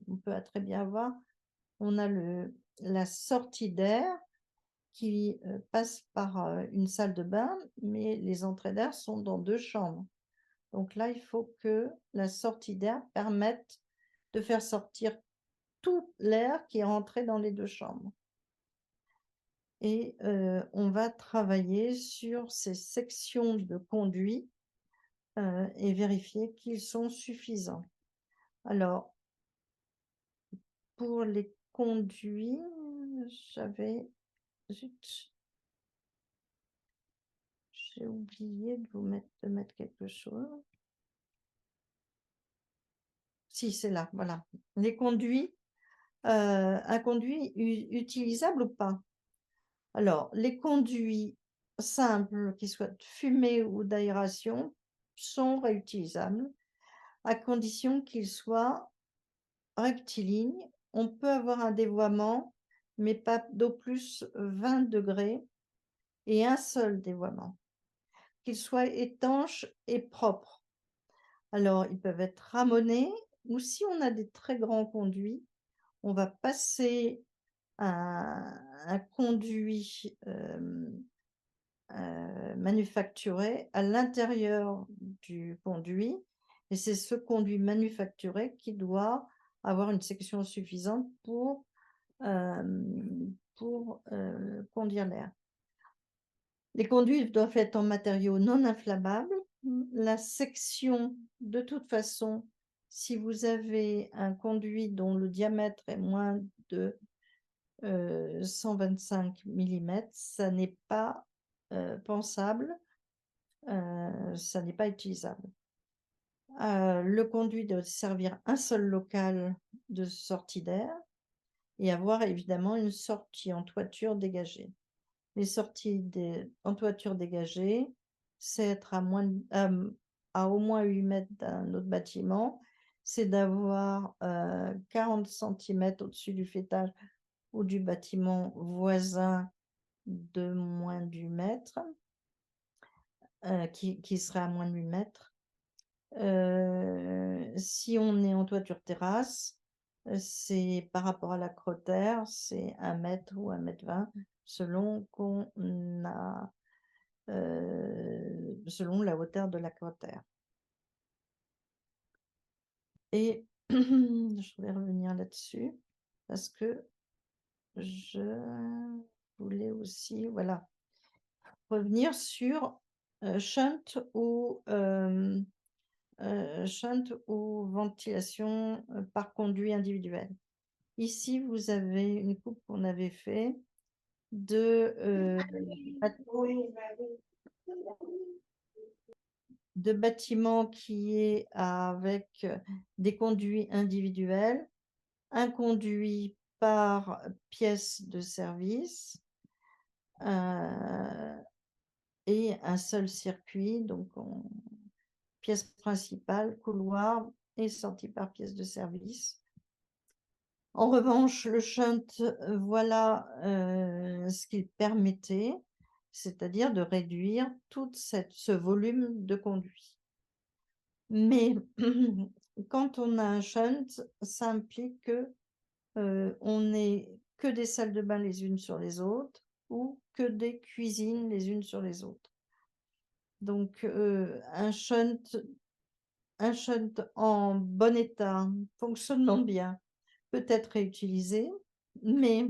on peut très bien avoir, on a la sortie d'air qui passe par une salle de bain, mais les entrées d'air sont dans 2 chambres. Donc là, il faut que la sortie d'air permette de faire sortir tout l'air qui est rentré dans les 2 chambres. Et on va travailler sur ces sections de conduits et vérifier qu'ils sont suffisants. Alors, pour les conduits, zut, j'ai oublié de mettre quelque chose. Si, c'est là, voilà. Les conduits, un conduit utilisable ou pas? Alors, les conduits simples, qu'ils soient de fumée ou d'aération, sont réutilisables, à condition qu'ils soient rectilignes. On peut avoir un dévoiement, mais pas d'au plus 20 degrés et un seul dévoiement. Qu'ils soient étanches et propres. Alors, ils peuvent être ramonés, ou si on a des très grands conduits, on va passer un conduit manufacturé à l'intérieur du conduit, et c'est ce conduit manufacturé qui doit avoir une section suffisante pour conduire l'air. Les conduits doivent être en matériaux non inflammables. La section, de toute façon, si vous avez un conduit dont le diamètre est moins de 125 mm, ça n'est pas pensable, ça n'est pas utilisable. Le conduit doit servir un seul local de sortie d'air et avoir évidemment une sortie en toiture dégagée. Les sorties en toiture dégagée, c'est être à au moins 8 mètres d'un autre bâtiment, c'est d'avoir 40 cm au-dessus du faîtage ou du bâtiment voisin de moins de 8 mètres, qui serait à moins de 8 mètres. Si on est en toiture terrasse, c'est par rapport à l'acrotère, c'est 1 mètre ou 1,20 m selon qu'on a, selon la hauteur de l'acrotère. Et je vais revenir là-dessus parce que je voulais aussi, voilà, revenir sur shunt ou ventilation par conduit individuel. Ici, vous avez une coupe qu'on avait fait de bâtiments qui est avec des conduits individuels, un conduit par pièce de service et un seul circuit, donc pièce principale, couloir et sortie par pièce de service. En revanche, le shunt, voilà ce qu'il permettait, c'est-à-dire de réduire tout ce volume de conduit. Mais quand on a un shunt, ça implique que on n'ait que des salles de bain les unes sur les autres ou que des cuisines les unes sur les autres. Donc, un shunt en bon état, fonctionnant bien, peut être réutilisé, mais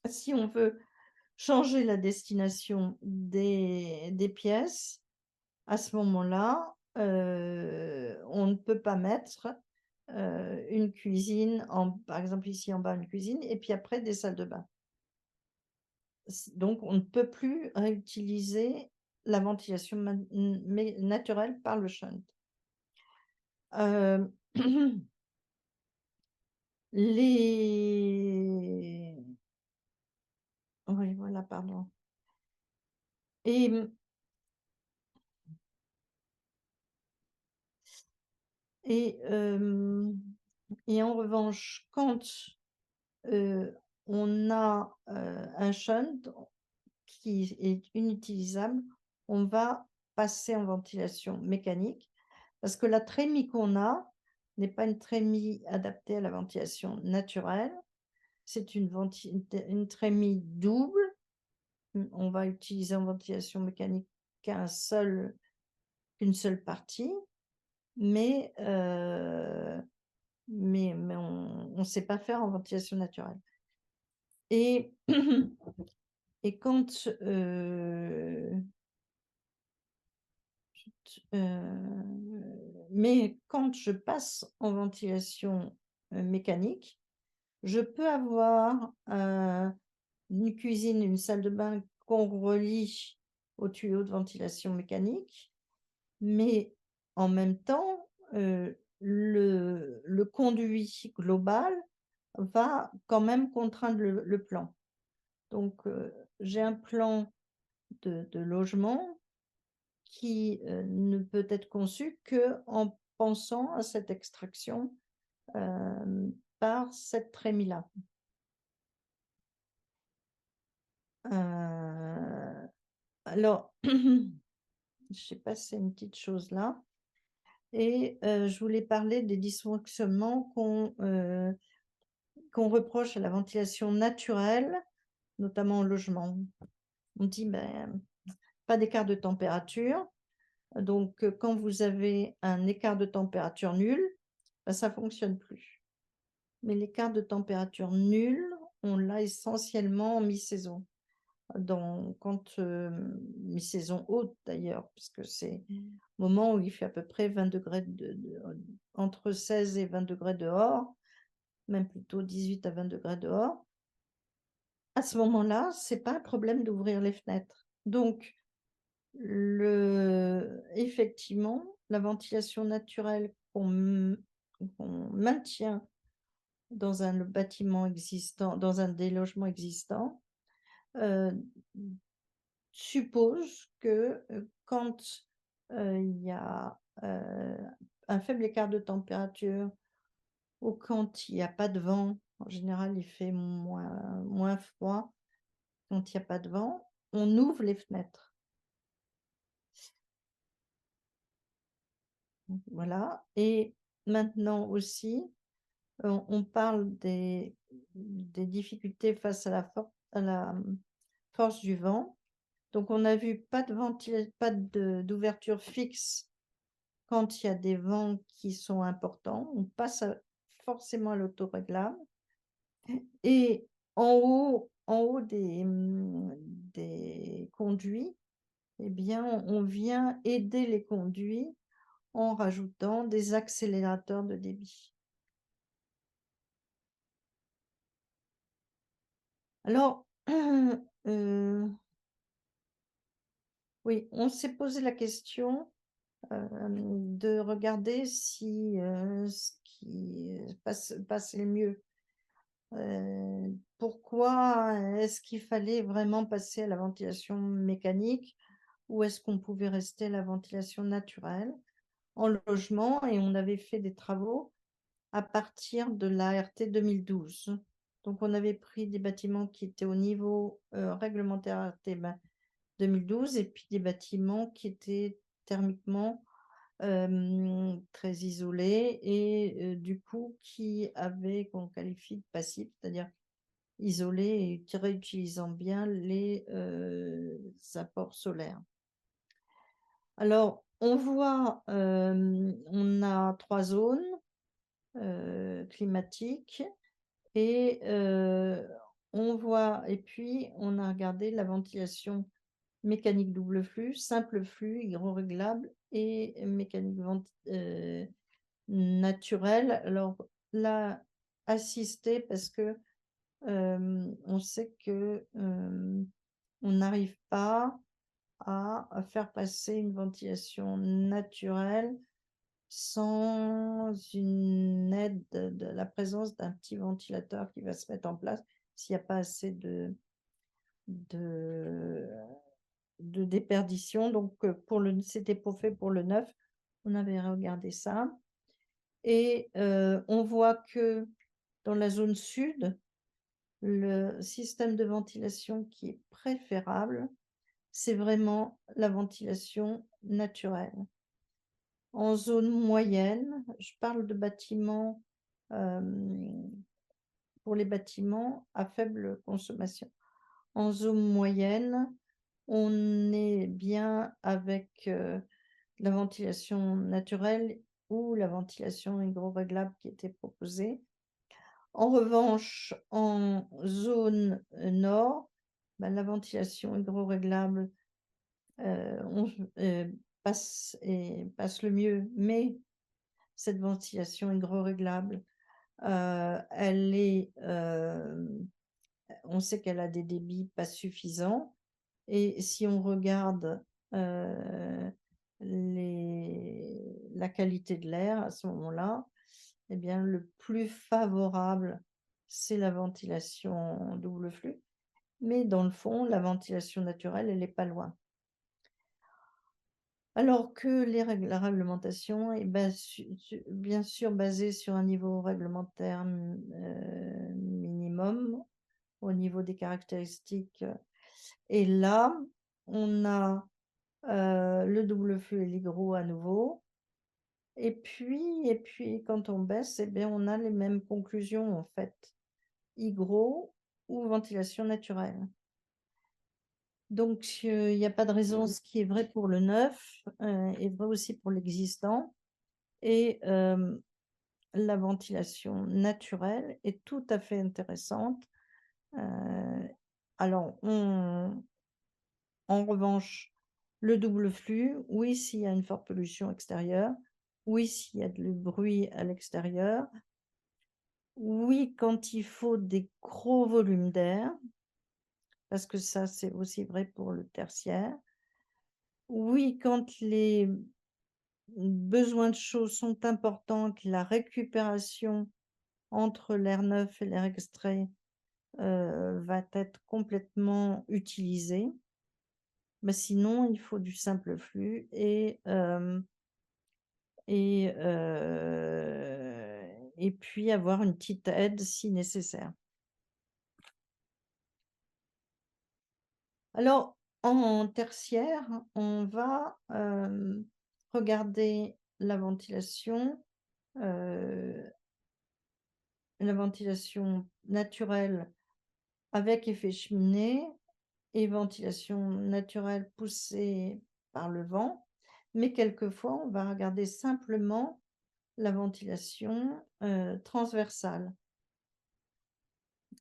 si on veut changer la destination des pièces, à ce moment-là, on ne peut pas mettre, une cuisine par exemple ici en bas, une cuisine et puis après des salles de bain. Donc on ne peut plus réutiliser la ventilation mais naturelle par le shunt. Hem, les oui, voilà, pardon. Et et hem et en revanche, quand, on a, un shunt qui est inutilisable, on va passer en ventilation mécanique parce que la trémie qu'on a n'est pas une trémie adaptée à la ventilation naturelle. C'est une trémie double. On va utiliser en ventilation mécanique qu'une seule partie, mais on ne sait pas faire en ventilation naturelle. Et et quand, mais quand je passe en ventilation, mécanique, je peux avoir, une cuisine, une salle de bain qu'on relie au tuyau de ventilation mécanique, mais en même temps, le conduit global va quand même contraindre le plan. Donc, j'ai un plan de logement qui, ne peut être conçu qu'en pensant à cette extraction, par cette trémie-là. Alors, j'ai passé une petite chose là et je voulais parler des dysfonctionnements qu'on reproche à la ventilation naturelle, notamment au logement. On dit: «Ben, pas d'écart de température». Donc, quand vous avez un écart de température nul, bah, ça fonctionne plus. Mais l'écart de température nul, on l'a essentiellement en mi-saison. Mi-saison haute d'ailleurs, puisque c'est au moment où il fait à peu près 20 degrés entre 16 et 20 degrés dehors, même plutôt 18 à 20 degrés dehors. À ce moment-là, c'est pas un problème d'ouvrir les fenêtres. Donc effectivement, la ventilation naturelle qu'on maintient dans un bâtiment existant, dans un des logements existants, heu, suppose que, quand, il y a, un faible écart de température ou quand il y a pas de vent, en général il fait moins froid quand il y a pas de vent, on ouvre les fenêtres. Voilà. Et maintenant aussi, on parle des difficultés face à la, force du vent. Donc on a vu pas d'ouverture fixe quand il y a des vents qui sont importants. On passe forcément à l'autoréglable. Et en haut des conduits, eh bien, on vient aider les conduits en rajoutant des accélérateurs de débit. Alors, oui, on s'est posé la question, de regarder si, ce qui passait le mieux. Pourquoi est-ce qu'il fallait vraiment passer à la ventilation mécanique ou est-ce qu'on pouvait rester à la ventilation naturelle en logement? Et on avait fait des travaux à partir de la RT 2012. Donc on avait pris des bâtiments qui étaient au niveau, réglementaire RT, 2012 et puis des bâtiments qui étaient thermiquement, très isolés et du coup qu'on qualifie de passifs, c'est-à-dire isolés et réutilisant bien les apports solaires. Alors, on voit, on a 3 zones, climatiques et on voit et puis on a regardé la ventilation mécanique double flux, simple flux, hydro-réglable et mécanique naturelle. Alors là, assistée parce que, on sait que, on n'arrive pas à faire passer une ventilation naturelle sans une aide de la présence d'un petit ventilateur qui va se mettre en place s'il n'y a pas assez de de déperdition. Donc, c'était pour fait pour le neuf. On avait regardé ça et on voit que dans la zone sud, le système de ventilation qui est préférable, c'est vraiment la ventilation naturelle. En zone moyenne, je parle de bâtiments, hem, pour les bâtiments à faible consommation. En zone moyenne, on est bien avec, la ventilation naturelle ou la ventilation hydro-réglable qui était proposée. En revanche, en zone, nord, bah, la ventilation hydro-réglable, on passe le mieux, mais cette ventilation hydro-réglable, elle est, on sait qu'elle a des débits pas suffisants et si on regarde, la qualité de l'air à ce moment-là, eh bien, le plus favorable, c'est la ventilation double flux, mais dans le fond, la ventilation naturelle, elle est pas loin. Alors que la réglementation est bien sûr basée sur un niveau réglementaire, minimum au niveau des caractéristiques, et là, on a, le double flux et l'hydro à nouveau et puis quand on baisse, eh bien, on a les mêmes conclusions en fait, hydro ou ventilation naturelle. Donc il y a pas de raison, ce qui est vrai pour le neuf, est vrai aussi pour l'existant et la ventilation naturelle est tout à fait intéressante. Heu, alors en revanche, le double flux, oui, s'il y a une forte pollution extérieure, oui, s'il y a du bruit à l'extérieur, oui, quand il faut des gros volumes d'air, parce que ça, c'est aussi vrai pour le tertiaire. Oui, quand les besoins de chaud sont importants, que la récupération entre l'air neuf et l'air extrait, va être complètement utilisée. Mais sinon, il faut du simple flux et puis avoir une petite aide si nécessaire. Alors, en tertiaire, on va, regarder heu, la ventilation naturelle avec effet cheminée et ventilation naturelle poussée par le vent, mais quelquefois, on va regarder simplement la ventilation, transversale.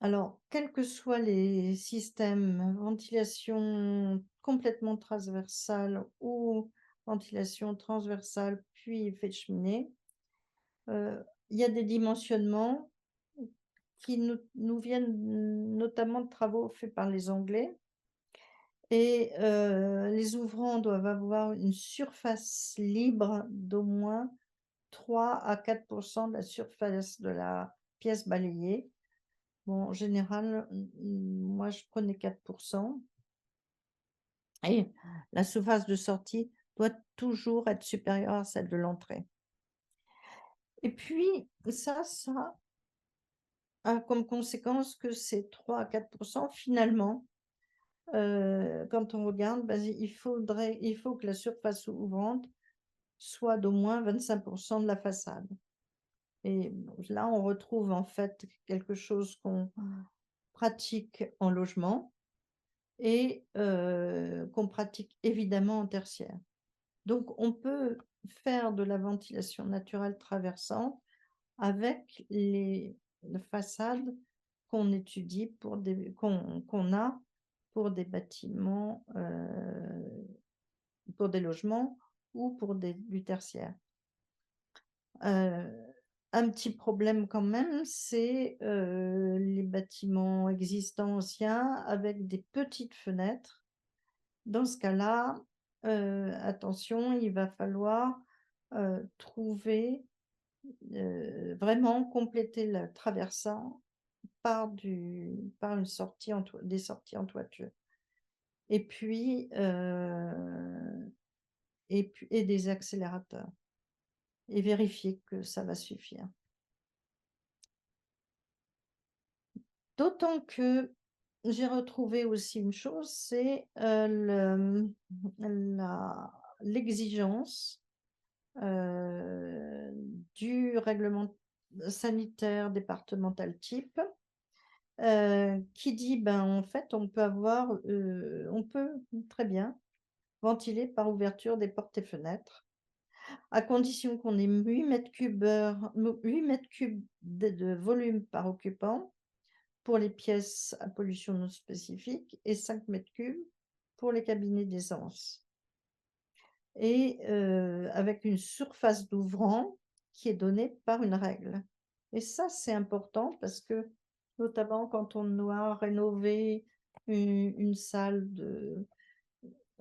Alors, quels que soient les systèmes, ventilation complètement transversale ou ventilation transversale puis effet de cheminée, il y a des dimensionnements qui nous viennent notamment de travaux faits par les Anglais et les ouvrants doivent avoir une surface libre d'au moins 3 à 4 de la surface de la pièce balayée. Bon, en général, moi je prenais 4 et la surface de sortie doit toujours être supérieure à celle de l'entrée. Et puis ça a comme conséquence que ces 3 à 4 finalement, quand on regarde, bah, il faut que la surface ouvrante soit d'au moins 25 de la façade. Et là, on retrouve en fait quelque chose qu'on pratique en logement et qu'on pratique évidemment en tertiaire. Donc on peut faire de la ventilation naturelle traversante avec les façades qu'on étudie qu'on a pour des bâtiments, pour des logements ou pour du tertiaire. Heu, un petit problème quand même, c'est, les bâtiments existants anciens avec des petites fenêtres. Dans ce cas-là, attention, il va falloir, trouver, vraiment compléter le traversant par une sortie des sorties en toiture et puis, et des accélérateurs et vérifier que ça va suffire. D'autant que j'ai retrouvé aussi une chose, c'est, l'exigence, du règlement sanitaire départemental type, qui dit, ben, en fait, on peut très bien ventiler par ouverture des portes et fenêtres, à condition qu'on ait 8 mètres cubes de volume par occupant pour les pièces à pollution non spécifique et 5 mètres cubes pour les cabinets d'essence et avec une surface d'ouvrant qui est donnée par une règle et ça, c'est important parce que, notamment quand on doit rénover une salle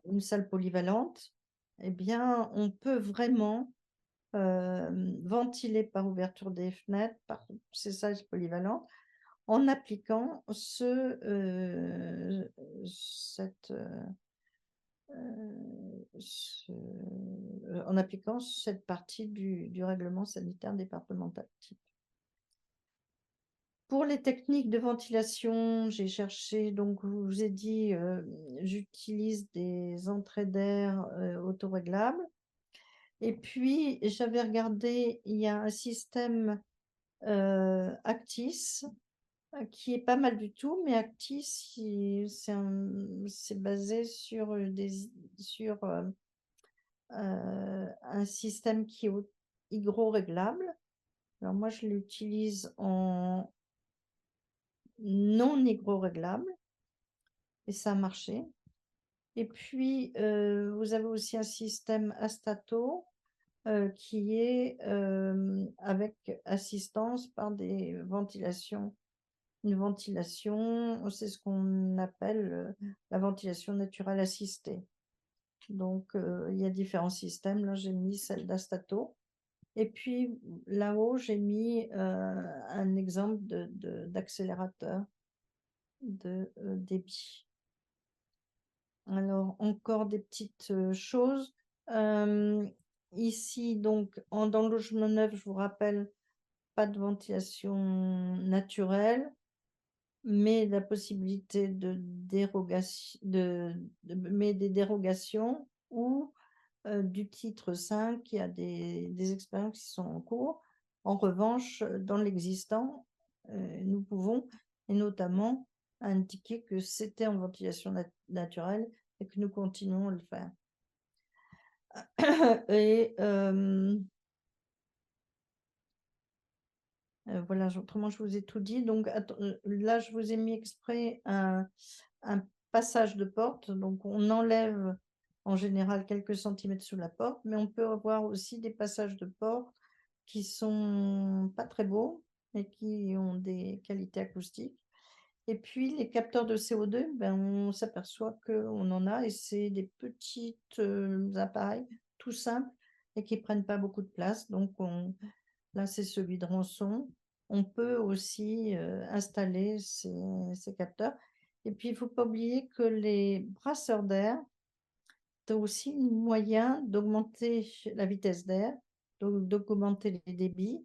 une salle polyvalente et bien, on peut vraiment, ventiler par ouverture des fenêtres, par ces salles polyvalentes en appliquant en appliquant cette partie du règlement sanitaire départemental type. Pour les techniques de ventilation, j'ai cherché, donc je vous ai dit, j'utilise des entrées d'air, autoréglables et puis j'avais regardé, il y a un système, Actis, qui est pas mal du tout, mais Actis, c'est basé sur, un système qui est hygroréglable. Alors moi, je l'utilise en non hygroréglable et ça a marché. Et puis, vous avez aussi un système Astato, qui est, avec assistance par une ventilation, c'est ce qu'on appelle, la ventilation naturelle assistée. Donc, il y a différents systèmes. Là, j'ai mis celle d'Astato et puis là-haut, j'ai mis, un exemple d'accélérateur de, débit. Alors encore des petites, choses. Hem, ici donc dans le logement neuf, je vous rappelle, pas de ventilation naturelle, mais la possibilité de dérogation mais des dérogations ou, du titre 5, il y a des expériences qui sont en cours. En revanche, dans l'existant, nous pouvons et notamment indiquer que c'était en ventilation naturelle et que nous continuons à le faire. Et voilà, autrement je vous ai tout dit. Donc là, je vous ai mis exprès un passage de porte. Donc on enlève en général quelques centimètres sous la porte, mais on peut avoir aussi des passages de porte qui sont pas très beaux et qui ont des qualités acoustiques. Et puis les capteurs de CO2, ben, on s'aperçoit qu'on en a et c'est des petites, appareils tout simples et qui prennent pas beaucoup de place. Donc là, c'est celui de Rançon. On peut aussi, installer ces capteurs et puis il faut pas oublier que les brasseurs d'air, c'est aussi un moyen d'augmenter la vitesse d'air, donc d'augmenter les débits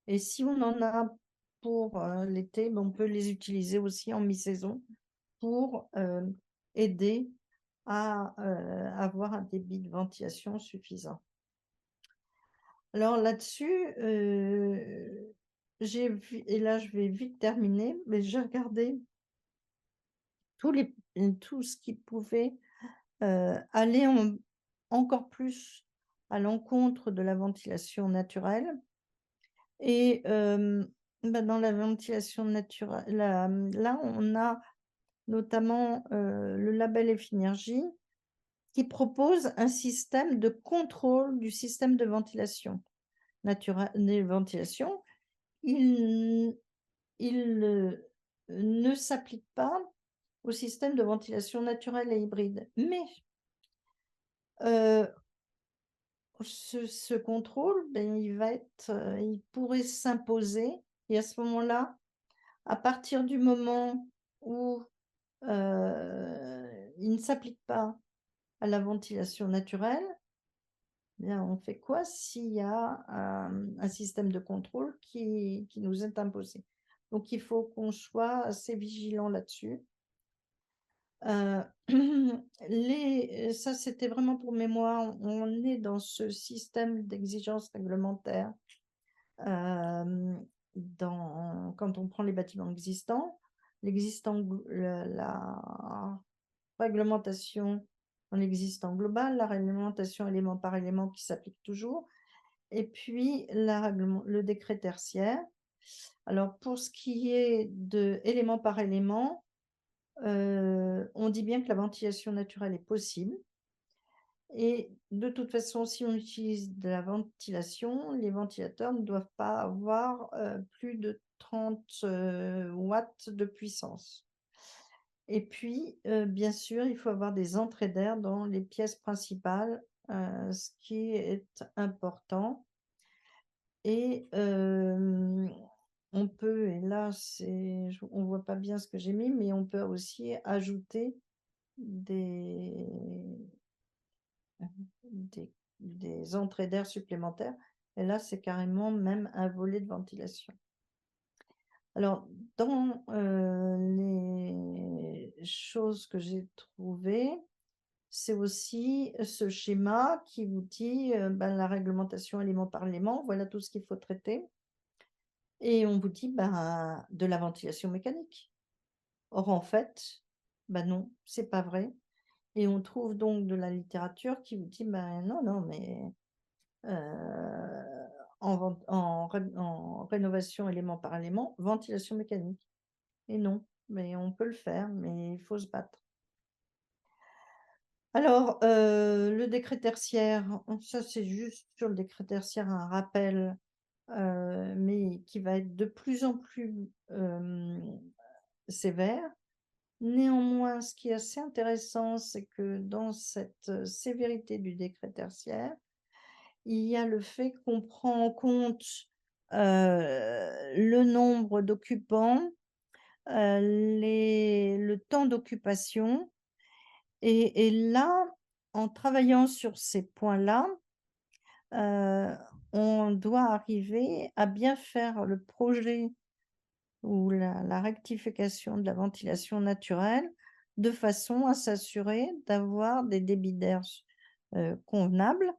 et si on en a pour, l'été, ben, on peut les utiliser aussi en mi-saison pour, aider à, avoir un débit de ventilation suffisant. Alors là-dessus, j'ai vu et là je vais vite terminer, mais j'ai regardé tout ce qui pouvait, aller encore plus à l'encontre de la ventilation naturelle et dans la ventilation naturelle, là, on a notamment, le label Effinergie qui propose un système de contrôle du système de ventilation de ventilation. Il ne s'applique pas au système de ventilation naturelle et hybride. Mais, heu, ce contrôle, il pourrait s'imposer et à ce moment-là, à partir du moment où, il ne s'applique pas à la ventilation naturelle, eh bien, on fait quoi s'il y a un système de contrôle qui nous est imposé? Donc il faut qu'on soit assez vigilant là-dessus. Heu, ça, c'était vraiment pour mémoire, on est dans ce système d'exigence réglementaire, quand on prend les bâtiments existants. La réglementation en existant global, la réglementation élément par élément qui s'applique toujours et puis le décret tertiaire. Alors pour ce qui est de élément par élément, on dit bien que la ventilation naturelle est possible et de toute façon, si on utilise de la ventilation, les ventilateurs ne doivent pas avoir, plus de 30 watts de puissance. Et puis, bien sûr, il faut avoir des entrées d'air dans les pièces principales, ce qui est important et on peut et là, on voit pas bien ce que j'ai mis, mais on peut aussi ajouter des des des entrées d'air supplémentaires et là, c'est carrément même un volet de ventilation. Alors dans, les choses que j'ai trouvées, c'est aussi ce schéma qui vous dit, la réglementation élément par élément, voilà tout ce qu'il faut traiter et on vous dit, de la ventilation mécanique. Or en fait, non, c'est pas vrai et on trouve donc de la littérature qui vous dit: non, non, mais heu, en rénovation élément par élément, ventilation mécanique et non, mais on peut le faire, mais il faut se battre. Alors, le décret tertiaire, ça c'est juste sur le décret tertiaire un rappel, mais qui va être de plus en plus, sévère. Néanmoins, ce qui est assez intéressant, c'est que dans cette, sévérité du décret tertiaire, il y a le fait qu'on prend en compte, le nombre d'occupants, le temps d'occupation et là, en travaillant sur ces points-là, heu, on doit arriver à bien faire le projet ou la rectification de la ventilation naturelle, de façon à s'assurer d'avoir des débits d'air convenables,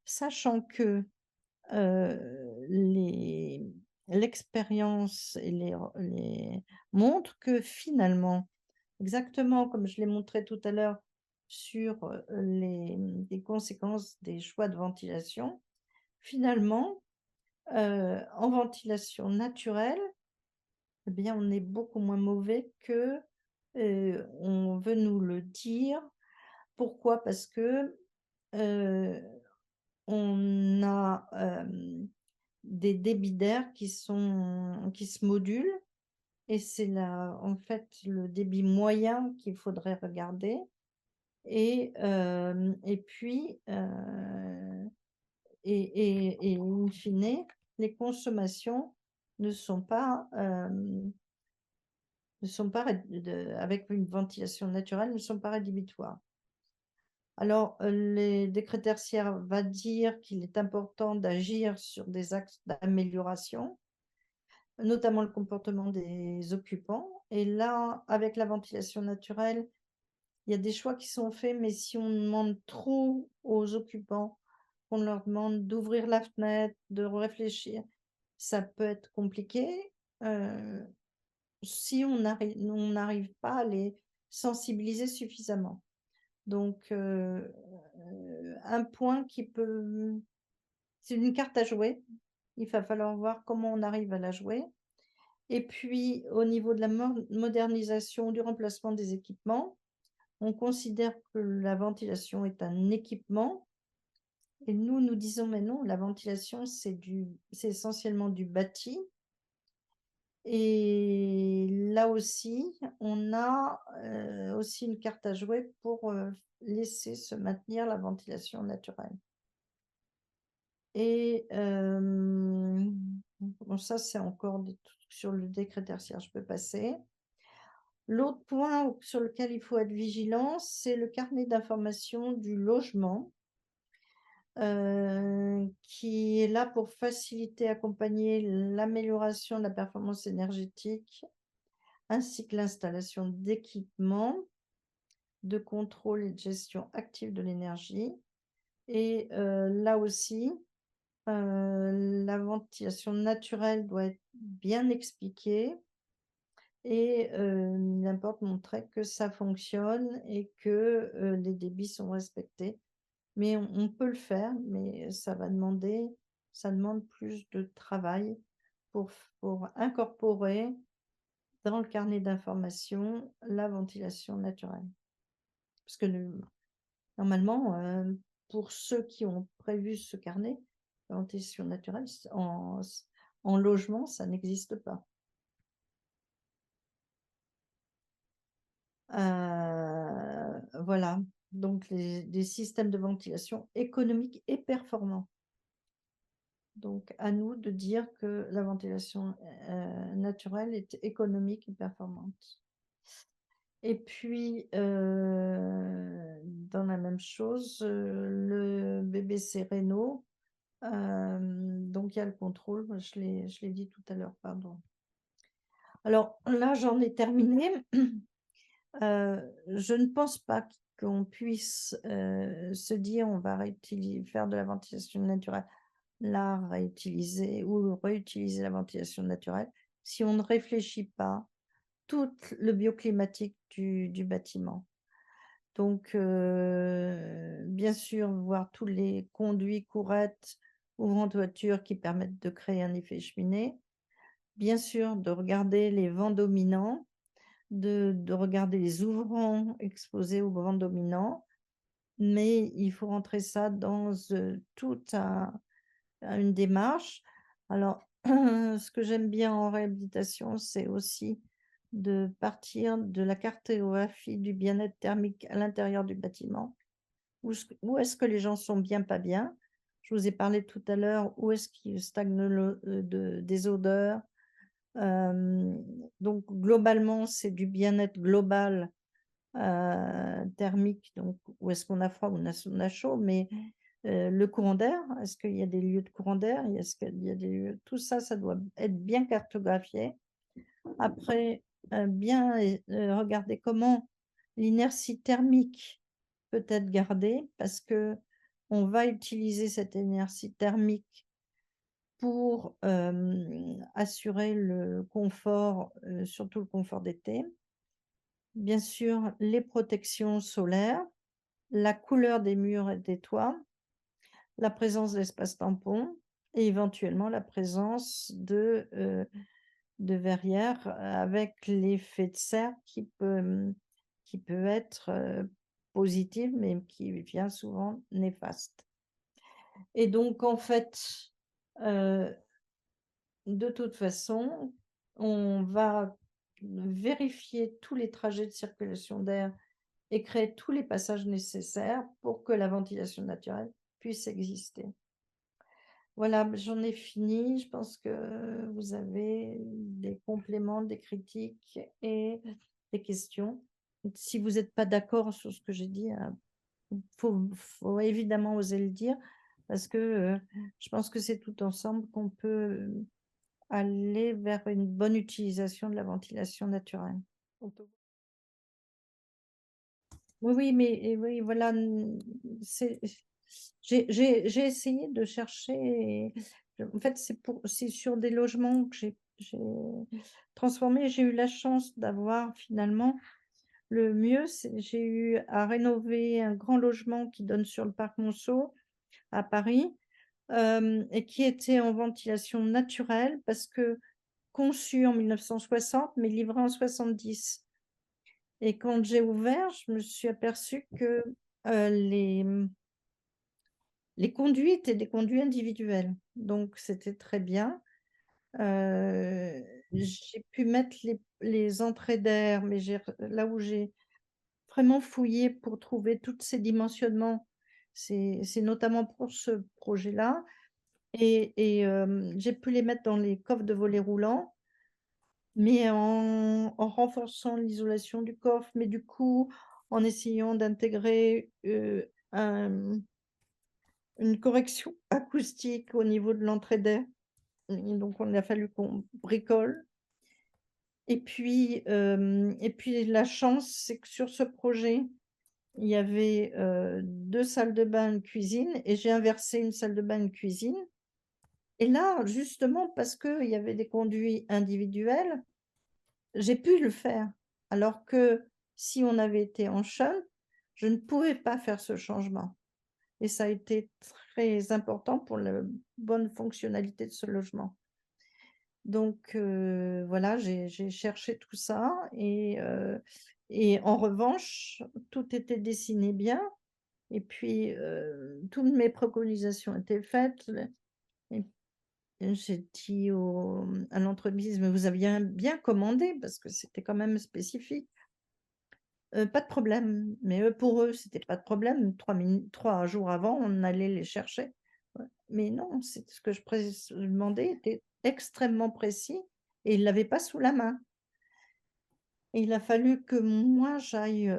sachant que, les l'expérience et les montrent que finalement, exactement comme je l'ai montré tout à l'heure sur, les conséquences des choix de ventilation, finalement, en ventilation naturelle, eh bien, on est beaucoup moins mauvais que, on veut nous le dire. Pourquoi? Parce que, heu, on a, des débits d'air qui se modulent et c'est en fait, le débit moyen qu'il faudrait regarder et puis, et in fine, les consommations ne sont pas, avec une ventilation naturelle, ne sont pas rédhibitoires. Alors, les décrets tertiaires va dire qu'il est important d'agir sur des axes d'amélioration, notamment le comportement des occupants et là, avec la ventilation naturelle, il y a des choix qui sont faits, mais si on demande trop aux occupants, qu'on leur demande d'ouvrir la fenêtre, de réfléchir, ça peut être compliqué, heu, si on n'arrive pas à les sensibiliser suffisamment. Donc un point qui peut c'est une carte à jouer. Il va falloir voir comment on arrive à la jouer et puis au niveau de la modernisation, du remplacement des équipements, on considère que la ventilation est un équipement et nous, nous disons: «Mais non, la ventilation, c'est essentiellement du bâti». Et là aussi, on a, aussi une carte à jouer pour, laisser se maintenir la ventilation naturelle. Et bon ça, c'est encore des trucs sur le décret tertiaire, je peux passer. L'autre point sur lequel il faut être vigilant, c'est le carnet d'information du logement, qui est là pour faciliter, accompagner l'amélioration de la performance énergétique ainsi que l'installation d'équipements de contrôle et de gestion active de l'énergie et là aussi, la ventilation naturelle doit être bien expliquée et il importe montrer que ça fonctionne et que, les débits sont respectés. Mais on peut le faire, mais ça demande plus de travail pour incorporer dans le carnet d'information la ventilation naturelle. Parce que normalement, pour ceux qui ont prévu ce carnet, la ventilation naturelle, en logement, ça n'existe pas. Voilà, donc des systèmes de ventilation économiques et performants. Donc à nous de dire que la ventilation, naturelle est économique et performante. Et puis, dans la même chose, le BBC Rénov, donc il y a le contrôle, moi je l'ai dit tout à l'heure, pardon. Alors là, j'en ai terminé. Je ne pense pas qu'on puisse, se dire: «On va faire de la ventilation naturelle, la réutiliser ou réutiliser la ventilation naturelle», si on ne réfléchit pas tout le bioclimatique du bâtiment. Donc bien sûr, voir tous les conduits, courettes, ouvrant-toitures qui permettent de créer un effet cheminée. Bien sûr, de regarder les vents dominants, de regarder les ouvrants exposés aux vents dominants, mais il faut rentrer ça dans, toute une démarche. Alors, ce que j'aime bien en réhabilitation, c'est aussi de partir de la cartographie du bien-être thermique à l'intérieur du bâtiment. Où est-ce que les gens sont bien, pas bien? Je vous ai parlé tout à l'heure, où est-ce qu'il stagne des odeurs? Donc globalement, c'est du bien-être global, thermique, donc où est-ce qu'on a froid, où on a chaud, mais le courant d'air, est-ce qu'il y a des lieux de courant d'air? Est-ce qu'il y a des lieux tout ça, ça doit être bien cartographié. Après, bien regarder comment l'inertie thermique peut être gardée parce que on va utiliser cette énergie thermique pour, assurer le confort, surtout le confort d'été. Bien sûr, les protections solaires, la couleur des murs et des toits, la présence d'espaces tampons et éventuellement la présence de verrières avec l'effet de serre qui peut être, positif, mais qui vient souvent néfaste. Et donc en fait, heu, de toute façon, on va vérifier tous les trajets de circulation d'air et créer tous les passages nécessaires pour que la ventilation naturelle puisse exister. Voilà, j'en ai fini. Je pense que vous avez des compléments, des critiques et des questions. Si vous êtes pas d'accord sur ce que j'ai dit, faut évidemment oser le dire parce que, je pense que c'est tout ensemble qu'on peut, aller vers une bonne utilisation de la ventilation naturelle. On peut Oui, oui, mais et oui, voilà, c'est j'ai essayé de chercher en fait, c'est sur des logements que j'ai transformés. J'ai eu la chance d'avoir finalement, Le mieux, c'est j'ai eu à rénover un grand logement qui donne sur le parc Monceau à Paris, et qui était en ventilation naturelle parce que conçu en 1960 mais livré en 70. Et quand j'ai ouvert, je me suis aperçue que, les conduits étaient des conduits individuels, donc c'était très bien. J'ai pu mettre les entrées d'air, mais j'ai là où j'ai vraiment fouillé pour trouver tous ces dimensionnements, c'est notamment pour ce projet-là et j'ai pu les mettre dans les coffres de volets roulants, mais en renforçant l'isolation du coffre, mais du coup, en essayant d'intégrer, une correction acoustique au niveau de l'entrée d'air. Et donc on a fallu qu'on bricole et puis la chance, c'est que sur ce projet, il y avait, 2 salles de bain, une cuisine et j'ai inversé une salle de bain, une cuisine et là, justement, parce qu'il y avait des conduits individuels, j'ai pu le faire. Alors que si on avait été en shunt, je ne pouvais pas faire ce changement et ça a été très important pour la bonne fonctionnalité de ce logement. Donc voilà, j'ai cherché tout ça et en revanche, tout était dessiné bien et puis, toutes mes préconisations étaient faites, le et j'ai dit à l'entreprise: «Mais vous aviez bien commandé?» parce que c'était quand même spécifique. Pas de problème, mais eux, pour eux, c'était pas de problème. 3 jours avant, on allait les chercher. Ouais, mais non, c'est ce que je demandais était extrêmement précis et ils l'avaient pas sous la main et il a fallu que moi j'aille,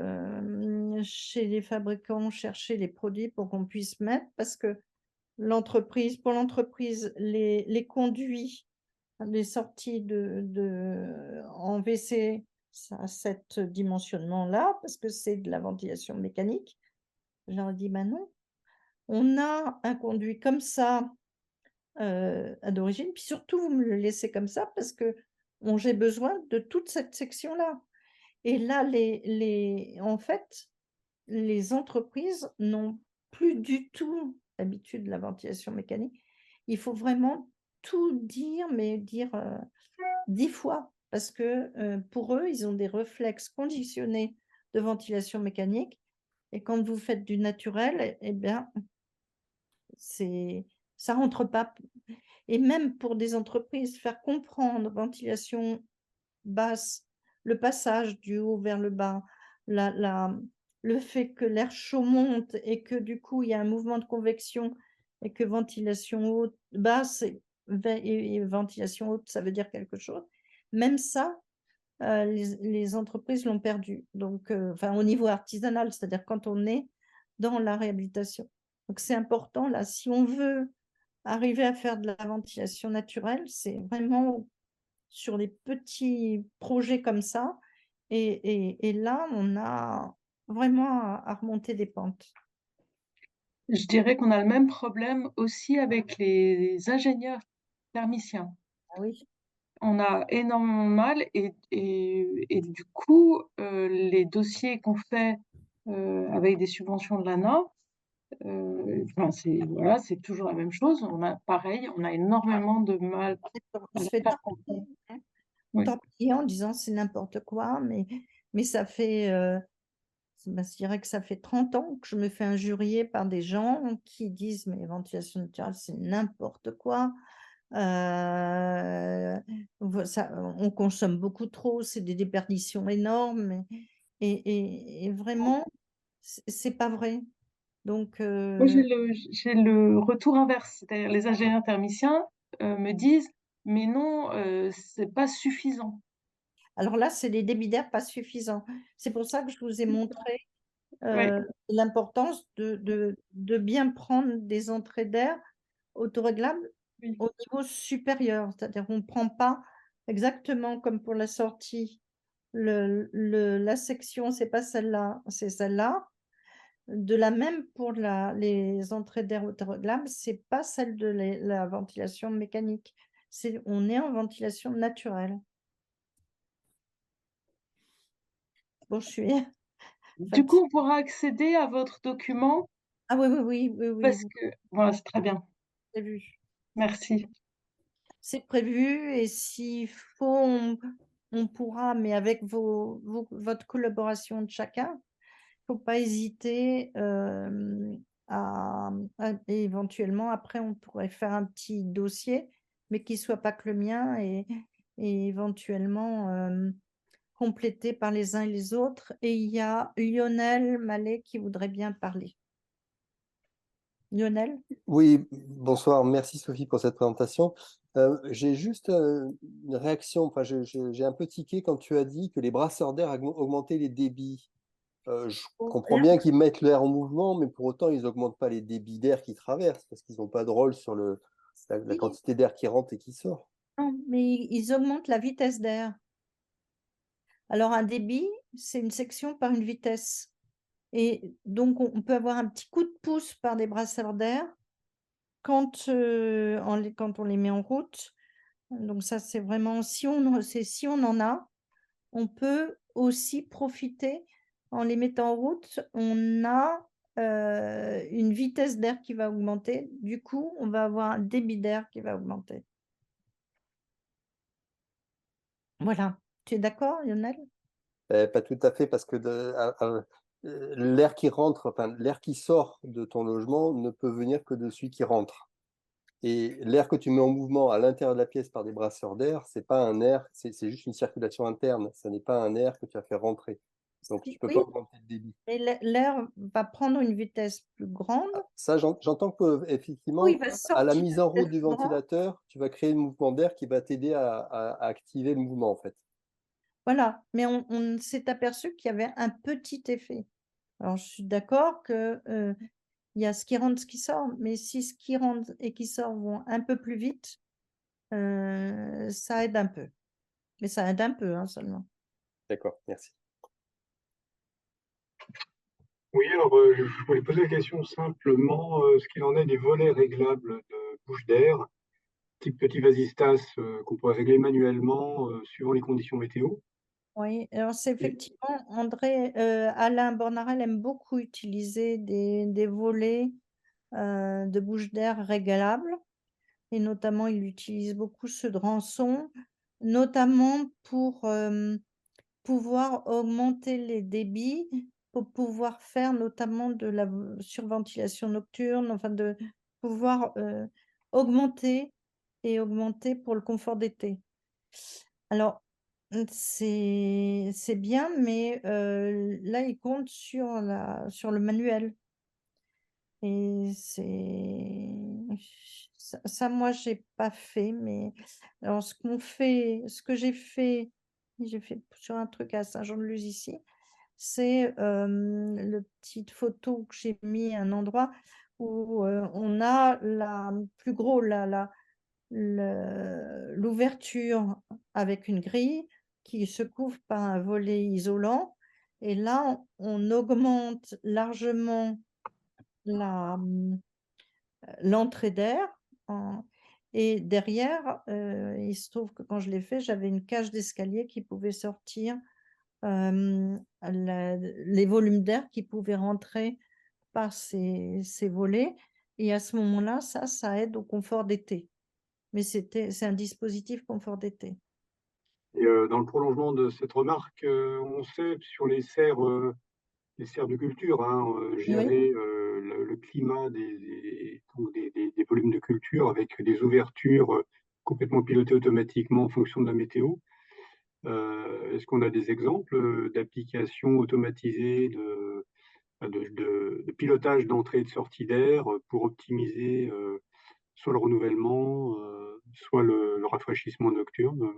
chez les fabricants chercher les produits pour qu'on puisse mettre parce que pour l'entreprise, les conduits, les sorties en WC, ça a cet dimensionnement-là, parce que c'est de la ventilation mécanique. Je leur ai dit: «Bah non, on a un conduit comme ça, d'origine, puis surtout vous me le laissez comme ça parce que j'ai besoin de toute cette section-là». Et là, en fait, les entreprises n'ont plus du tout l'habitude de la ventilation mécanique. Il faut vraiment tout dire, mais dire, 10 fois parce que, pour eux, ils ont des réflexes conditionnés de ventilation mécanique et quand vous faites du naturel et bien, c'est ça rentre pas et même pour des entreprises, faire comprendre ventilation basse, le passage du haut vers le bas, la la le fait que l'air chaud monte et que du coup, il y a un mouvement de convection et que ventilation haute basse et ventilation haute, ça veut dire quelque chose. Même ça, les entreprises l'ont perdu. Donc enfin au niveau artisanal, c'est-à-dire quand on est dans la réhabilitation. Donc c'est important là, si on veut arriver à faire de la ventilation naturelle, c'est vraiment sur les petits projets comme ça et là, on a vraiment à remonter des pentes. Je dirais qu'on a le même problème aussi avec les ingénieurs thermiciens. Ah oui, On a énormément de mal et du coup, les dossiers qu'on fait, avec des subventions de l'ANA, enfin c'est voilà, c'est toujours la même chose. On a pareil, on a énormément de mal on à se leur fait faire comprendre. torpiller, hein, Oui, torpiller en disant: «C'est n'importe quoi», mais ça fait, bah, je dirais que ça fait 30 ans que je me fais injurier par des gens qui disent: «Mais ventilation naturelle, c'est n'importe quoi, voi ça on consomme beaucoup trop, c'est des déperditions énormes» et vraiment, c'est pas vrai. Donc moi j'ai le retour inverse, c'est-à-dire les ingénieurs thermiciens, me disent: «Mais non, c'est pas suffisant». alors là, c'est les débits d'air pas suffisants. C'est pour ça que je vous ai montré, Oui, l'importance de bien prendre des entrées d'air autoréglables oui. au niveau supérieur. C'est-à-dire on ne prend pas exactement comme pour la sortie, la section, c'est pas celle-là, c'est celle-là. De la même pour les entrées d'air autoréglables, c'est pas celle de la ventilation mécanique. On est en ventilation naturelle. bon, je suis Du coup, fatiguée. on pourra accéder à votre document Ah oui, oui, oui, oui, oui, parce vous que voilà, c'est très bien. avez vu. Merci. C'est prévu et s'il faut, on pourra, mais avec votre collaboration de chacun, faut pas hésiter, à éventuellement après on pourrait faire un petit dossier, mais qui soit pas que le mien et éventuellement, complété par les uns et les autres et il y a Lionel Mallet qui voudrait bien parler. Lionel? Oui, bonsoir. Merci Sophie pour cette présentation. J'ai juste une réaction. Enfin, j'ai un peu tiqué quand tu as dit que les brasseurs d'air augmentaient les débits. Je comprends bien qu'ils mettent l'air en mouvement, mais pour autant, ils n'augmentent pas les débits d'air qui traversent parce qu'ils n'ont pas de rôle sur la Oui, quantité d'air qui rentre et qui sort. non, mais ils augmentent la vitesse d'air. Alors un débit, c'est une section par une vitesse et donc on peut avoir un petit coup de pouce par des brasseurs d'air quand, quand on les met en route. Donc ça, c'est vraiment si on en a, on peut aussi profiter en les mettant en route. On a, une vitesse d'air qui va augmenter. Du coup, on va avoir un débit d'air qui va augmenter. Voilà. Tu es d'accord, Lionel? Pas tout à fait, parce que l'air qui rentre, enfin, l'air qui sort de ton logement ne peut venir que de celui qui rentre. Et l'air que tu mets en mouvement à l'intérieur de la pièce par des brasseurs d'air, c'est pas un air, c'est juste une circulation interne. Ça n'est pas un air que tu as fait rentrer. Donc tu peux pas Oui, augmenter le débit. et l'air va prendre une vitesse plus grande Ça, j'entends que ou il effectivement, va à la sortir mise en à une route vitesse du plus grande. ventilateur, tu vas créer un mouvement d'air qui va t'aider à activer le mouvement en fait. Voilà, mais on s'est aperçu qu'il y avait un petit effet. Alors je suis d'accord que, il y a ce qui rentre, ce qui sort, mais si ce qui rentre et qui sort vont un peu plus vite, ça aide un peu. Mais ça aide un peu, hein, seulement. D'accord, merci. Oui, alors je voulais poser la question simplement, ce qu'il en est des volets réglables de bouche d'air, type petit vasistas, qu'on pourrait régler manuellement suivant les conditions météo. Oui, alors c'est Et, effectivement Alain Bornarel aime beaucoup utiliser des volets, de bouche d'air réglables et notamment il utilise beaucoup ceux de Rançon, notamment pour, pouvoir augmenter les débits, pour pouvoir faire notamment de la surventilation nocturne, enfin de pouvoir, augmenter pour le confort d'été. Alors, c'est bien, mais là, il compte sur le manuel et ça moi, j'ai pas fait, mais alors ce que j'ai fait sur un truc à Saint-Jean-de-Luz ici, c'est, le petite photo que j'ai mis à un endroit où, on a la plus gros l'ouverture avec une grille qui se couvre par un volet isolant et là, on augmente largement la, l'entrée d'air en et derrière, il se trouve que quand je l'ai fait, j'avais une cage d'escalier qui pouvait sortir, les volumes d'air qui pouvaient rentrer par ces volets et à ce moment-là, ça aide au confort d'été. Mais c'est un dispositif confort d'été. dans le prolongement de cette remarque, on sait sur les serres de culture, hein, Oui, gérer le climat donc des volumes de culture avec des ouvertures complètement pilotées automatiquement en fonction de la météo. Est-ce qu'on a des exemples d'applications automatisées de pilotage d'entrée et de sortie d'air pour optimiser soit le renouvellement, soit le rafraîchissement nocturne?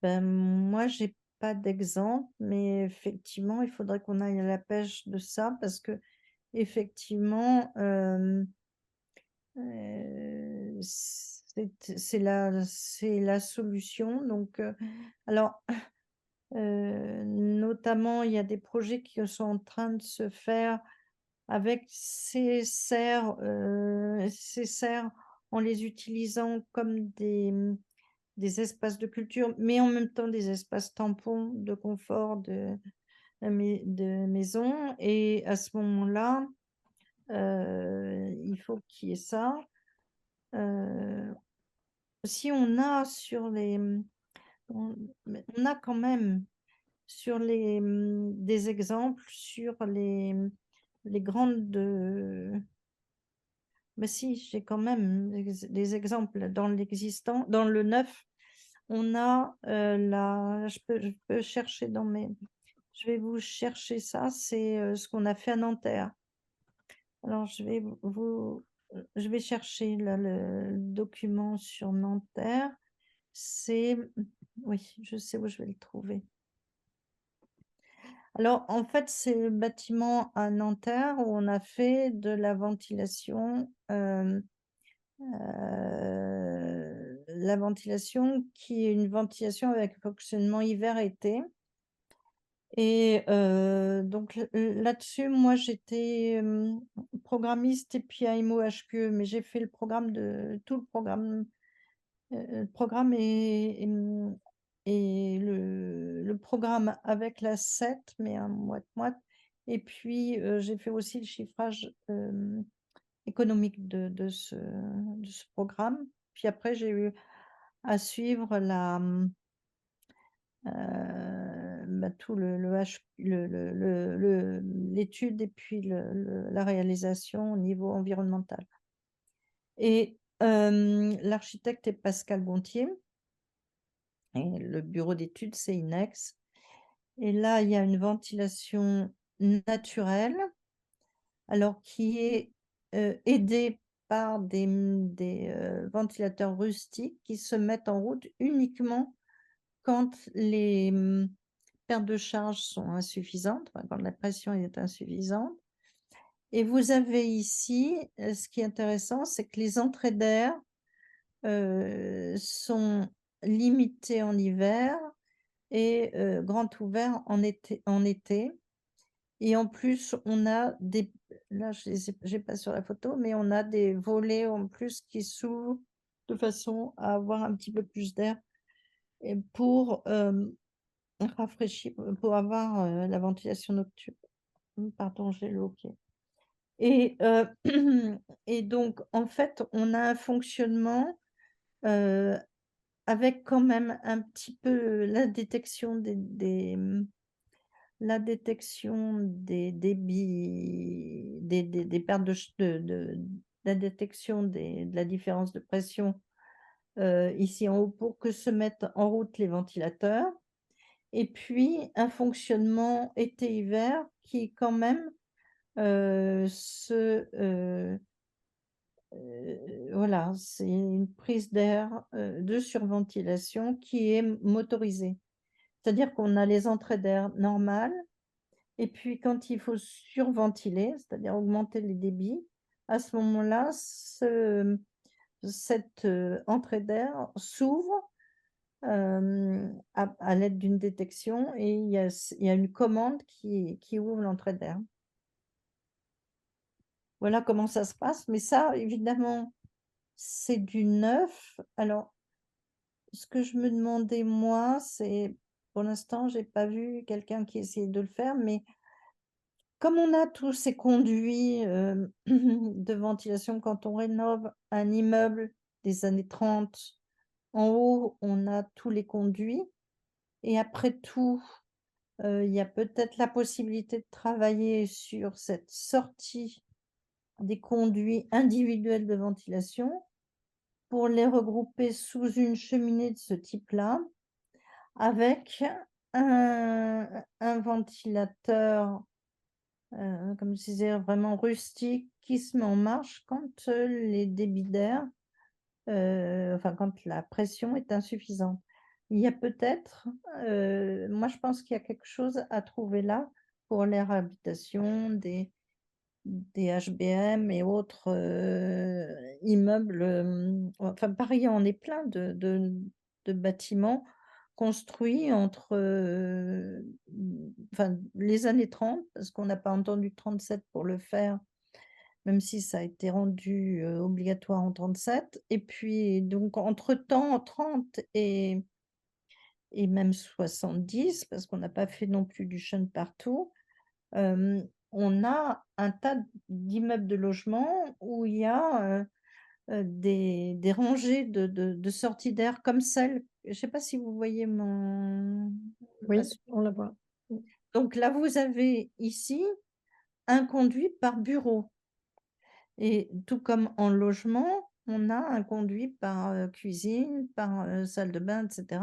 ben, moi, j'ai pas d'exemple, mais effectivement, il faudrait qu'on aille à la pêche de ça parce qu'effectivement, c'est la solution donc alors, notamment, il y a des projets qui sont en train de se faire avec ces serres en les utilisant comme des espaces de culture, mais en même temps des espaces tampons de confort, de maison, et à ce moment-là, il faut qu'il y ait ça. Si on a sur les, on a quand même sur les, des exemples sur les grandes, bah si, j'ai quand même des exemples dans l'existant, dans le neuf. On a je peux chercher dans mes, je vais vous chercher ça, c'est ce qu'on a fait à Nanterre. Alors je vais chercher là le document sur Nanterre. C'est, oui, je sais où je vais le trouver. Alors, en fait, c'est le bâtiment à Nanterre où on a fait de la ventilation, la ventilation qui est une ventilation avec fonctionnement hiver-été. Et donc là-dessus, moi, j'étais programmiste et puis à MOHQE, mais j'ai fait le programme tout le programme et le programme avec la 7, mais un moite-moite. Et puis, j'ai fait aussi le chiffrage économique de ce programme. Puis après, j'ai eu à suivre tout l'étude et puis la réalisation au niveau environnemental. Et l'architecte est Pascal Gontier. Et le bureau d'études, c'est INEX. Et là, il y a une ventilation naturelle, alors qui est aidée par des ventilateurs rustiques qui se mettent en route uniquement quand les pertes de charge sont insuffisantes, quand la pression est insuffisante. Et vous avez ici, ce qui est intéressant, c'est que les entrées d'air sont limitées en hiver et grand ouvert en été. Et en plus, on a des, là j'ai pas sur la photo, mais on a des volets en plus qui s'ouvrent de façon à avoir un petit peu plus d'air et pour rafraîchir, pour avoir la ventilation nocturne. Pardon, j'ai loqué. Et, et donc, en fait, on a un fonctionnement avec quand même un petit peu la détection la détection des débits, des pertes la détection de la différence de pression ici en haut pour que se mettent en route les ventilateurs. Et puis un fonctionnement été-hiver qui quand même voilà, c'est une prise d'air de surventilation qui est motorisée. C'est-à-dire qu'on a les entrées d'air normales, et puis quand il faut surventiler, c'est-à-dire augmenter les débits, à ce moment-là, cette entrée d'air s'ouvre à l'aide d'une détection, et il y a une commande qui ouvre l'entrée d'air. Voilà comment ça se passe, mais ça, évidemment, c'est du neuf. Alors, ce que je me demandais, moi, c'est, pour l'instant, j'ai pas vu quelqu'un qui essayait de le faire, mais comme on a tous ces conduits de ventilation quand on rénove un immeuble des années 30, en haut, on a tous les conduits. Et après tout, il y a peut-être la possibilité de travailler sur cette sortie des conduits individuels de ventilation pour les regrouper sous une cheminée de ce type-là, avec un ventilateur, comme je disais, vraiment rustique, qui se met en marche quand les débits d'air, enfin quand la pression est insuffisante. Il y a peut-être, moi je pense qu'il y a quelque chose à trouver là pour les réhabilitations des HBM et autres immeubles. Enfin, Paris en est plein de bâtiments construits entre enfin, les années 30, parce qu'on n'a pas entendu 37 pour le faire, même si ça a été rendu obligatoire en 37. Et puis, donc, entre-temps, en 30 et et même 70, parce qu'on n'a pas fait non plus du Schön partout, on a un tas d'immeubles de logement où il y a des rangées de sorties d'air comme celle, je ne sais pas si vous voyez mon... Oui, on la voit. Donc là, vous avez ici un conduit par bureau. Et tout comme en logement, on a un conduit par cuisine, par salle de bain, etc.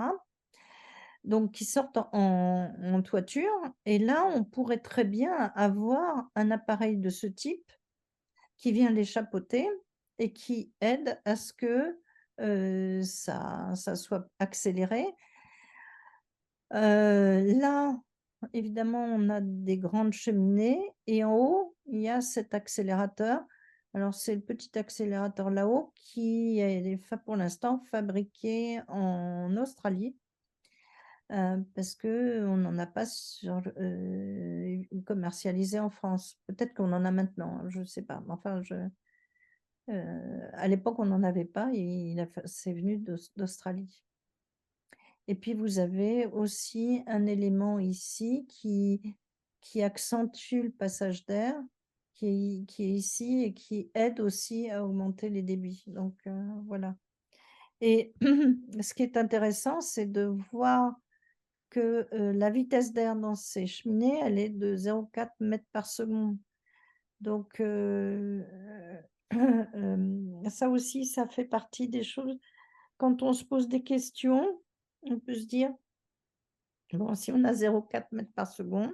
Donc qui sortent en toiture. Et là, on pourrait très bien avoir un appareil de ce type qui vient les chapeauter et qui aide à ce que ça soit accéléré. Là, évidemment, on a des grandes cheminées et en haut, il y a cet accélérateur. Alors, c'est le petit accélérateur là-haut qui est pour l'instant fabriqué en Australie parce qu'on n'en a pas commercialisé en France. Peut-être qu'on en a maintenant, je ne sais pas. Enfin, à l'époque, on n'en avait pas et c'est venu d'Australie. Et puis, vous avez aussi un élément ici qui accentue le passage d'air, qui est ici et qui aide aussi à augmenter les débits. Donc, voilà. Et ce qui est intéressant, c'est de voir que la vitesse d'air dans ces cheminées, elle est de 0,4 mètres par seconde. Donc, ça aussi, ça fait partie des choses. Quand on se pose des questions, on peut se dire, bon, si on a 0,4 mètres par seconde,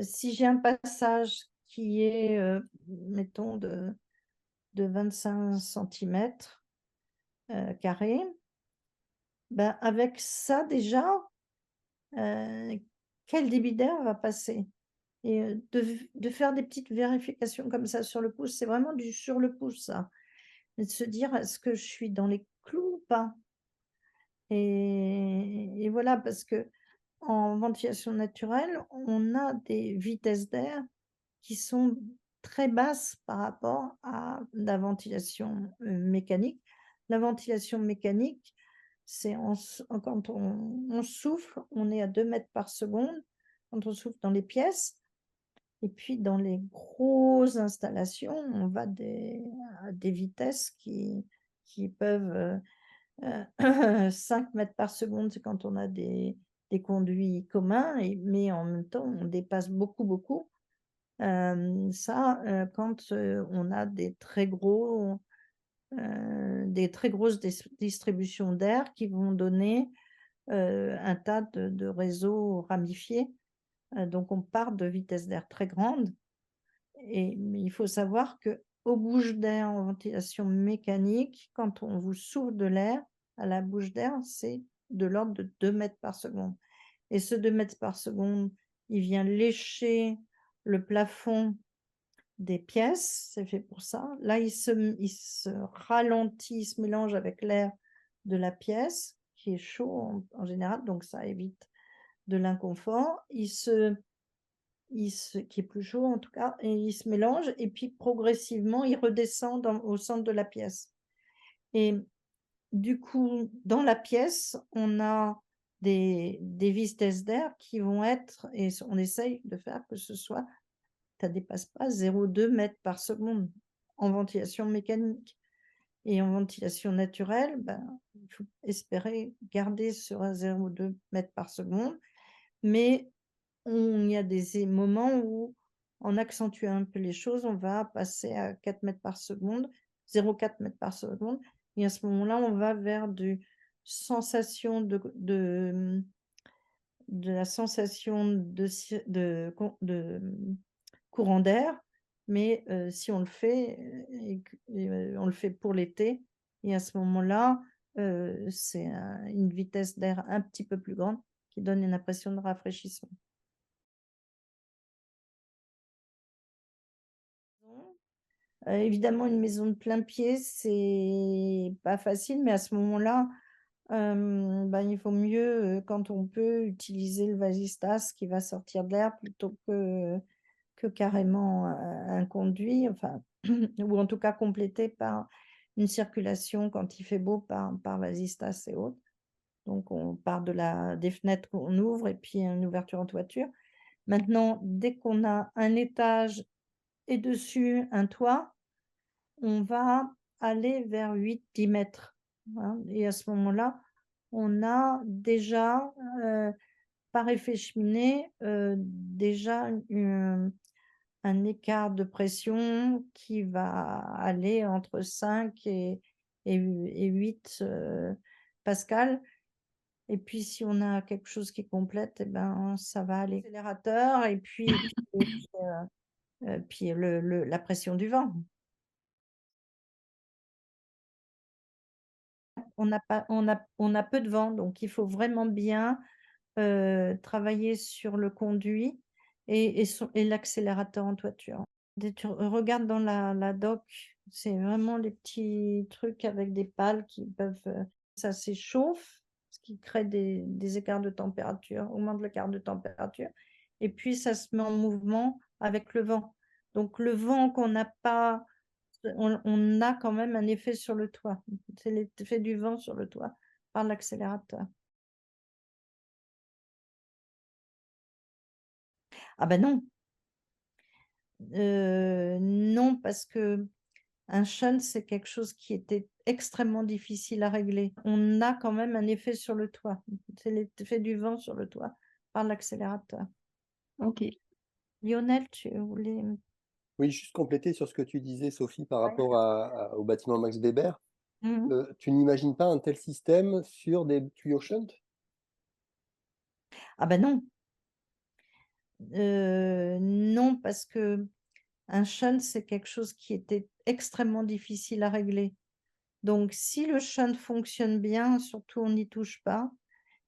si j'ai un passage qui est, mettons, de 25 centimètres carrés, ben avec ça déjà, quel débit d'air va passer? Et de faire des petites vérifications comme ça sur le pouce, c'est vraiment du sur le pouce, ça. Et de se dire, est-ce que je suis dans les clous ou pas? Et voilà, parce que en ventilation naturelle, on a des vitesses d'air qui sont très basses par rapport à la ventilation mécanique. La ventilation mécanique, c'est quand on souffle, on est à 2 mètres par seconde quand on souffle dans les pièces. Et puis dans les grosses installations, on va à des vitesses qui peuvent 5 mètres par seconde, c'est quand on a des conduits communs, mais en même temps, on dépasse beaucoup. Quand on a des très grosses distributions d'air qui vont donner un tas de réseaux ramifiés. Donc, on part de vitesses d'air très grandes. Mais il faut savoir qu'aux bouches d'air en ventilation mécanique, quand on vous souffle de l'air à la bouche d'air, c'est de l'ordre de 2 mètres par seconde. Et ce 2 mètres par seconde, il vient lécher le plafond des pièces, c'est fait pour ça. Là, il se ralentit, il se mélange avec l'air de la pièce, qui est chaud en général, donc ça évite de l'inconfort. Qui est plus chaud en tout cas, et il se mélange, et puis progressivement, il redescend au centre de la pièce. Et du coup, dans la pièce, on a des vitesses d'air qui vont être, et on essaye de faire que ça dépasse pas 0,2 mètres par seconde en ventilation mécanique. Et en ventilation naturelle, il faut espérer garder sur 0,2 mètres par seconde, mais il y a des moments où, en accentuant un peu les choses, on va passer à 4 mètres par seconde, 0,4 mètres par seconde, et à ce moment-là, on va vers sensation de la sensation de courant d'air, mais si on le fait, on le fait pour l'été, et à ce moment-là, c'est une vitesse d'air un petit peu plus grande qui donne une impression de rafraîchissement. Évidemment, une maison de plein pied, c'est pas facile, mais à ce moment-là, il vaut mieux, quand on peut, utiliser le vasistas qui va sortir de l'air plutôt que carrément un conduit, enfin, ou en tout cas complété par une circulation quand il fait beau par vasistas et autres. Donc, on part des fenêtres qu'on ouvre et puis une ouverture en toiture. Maintenant, dès qu'on a un étage et dessus un toit, on va aller vers 8-10 mètres. Hein. Et à ce moment-là, on a déjà, par effet cheminée, déjà un écart de pression qui va aller entre 5 et 8 pascal. Et puis, si on a quelque chose qui complète, eh ben, ça va aller. Accélérateur et puis la pression du vent. On a peu de vent, donc il faut vraiment bien travailler sur le conduit et l'accélérateur en toiture. Tu regardes dans la doc, c'est vraiment les petits trucs avec des pales qui peuvent, ça s'échauffe, ce qui crée des écarts de température, augmente l'écart de température, et puis ça se met en mouvement avec le vent. Donc le vent qu'on n'a pas, on a quand même un effet sur le toit. C'est l'effet du vent sur le toit par l'accélérateur. Ah ben non. Non, parce que un shunt, c'est quelque chose qui était extrêmement difficile à régler. On a quand même un effet sur le toit. C'est l'effet du vent sur le toit par l'accélérateur. Ok. Lionel, tu voulais... Oui, juste compléter sur ce que tu disais, Sophie, par Ouais. rapport au bâtiment Max Weber. Mhm. Tu n'imagines pas un tel système sur des tuyaux shunt? Ah ben non. Non, parce que un shunt, c'est quelque chose qui était extrêmement difficile à régler. Donc, si le shunt fonctionne bien, surtout on n'y touche pas,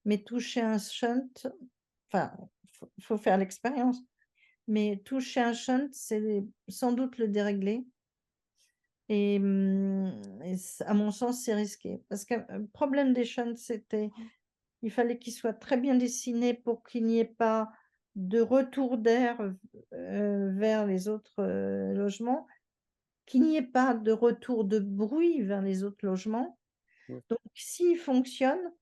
mais toucher un shunt, enfin, faut faire l'expérience, mais toucher un shunt, c'est sans doute le dérégler. Et, à mon sens, c'est risqué. Parce que le problème des shunts, c'était il fallait qu'ils soient très bien dessinés pour qu'il n'y ait pas de retour d'air vers les autres logements, qu'il n'y ait pas de retour de bruit vers les autres logements. Ouais. Donc, s'il fonctionne,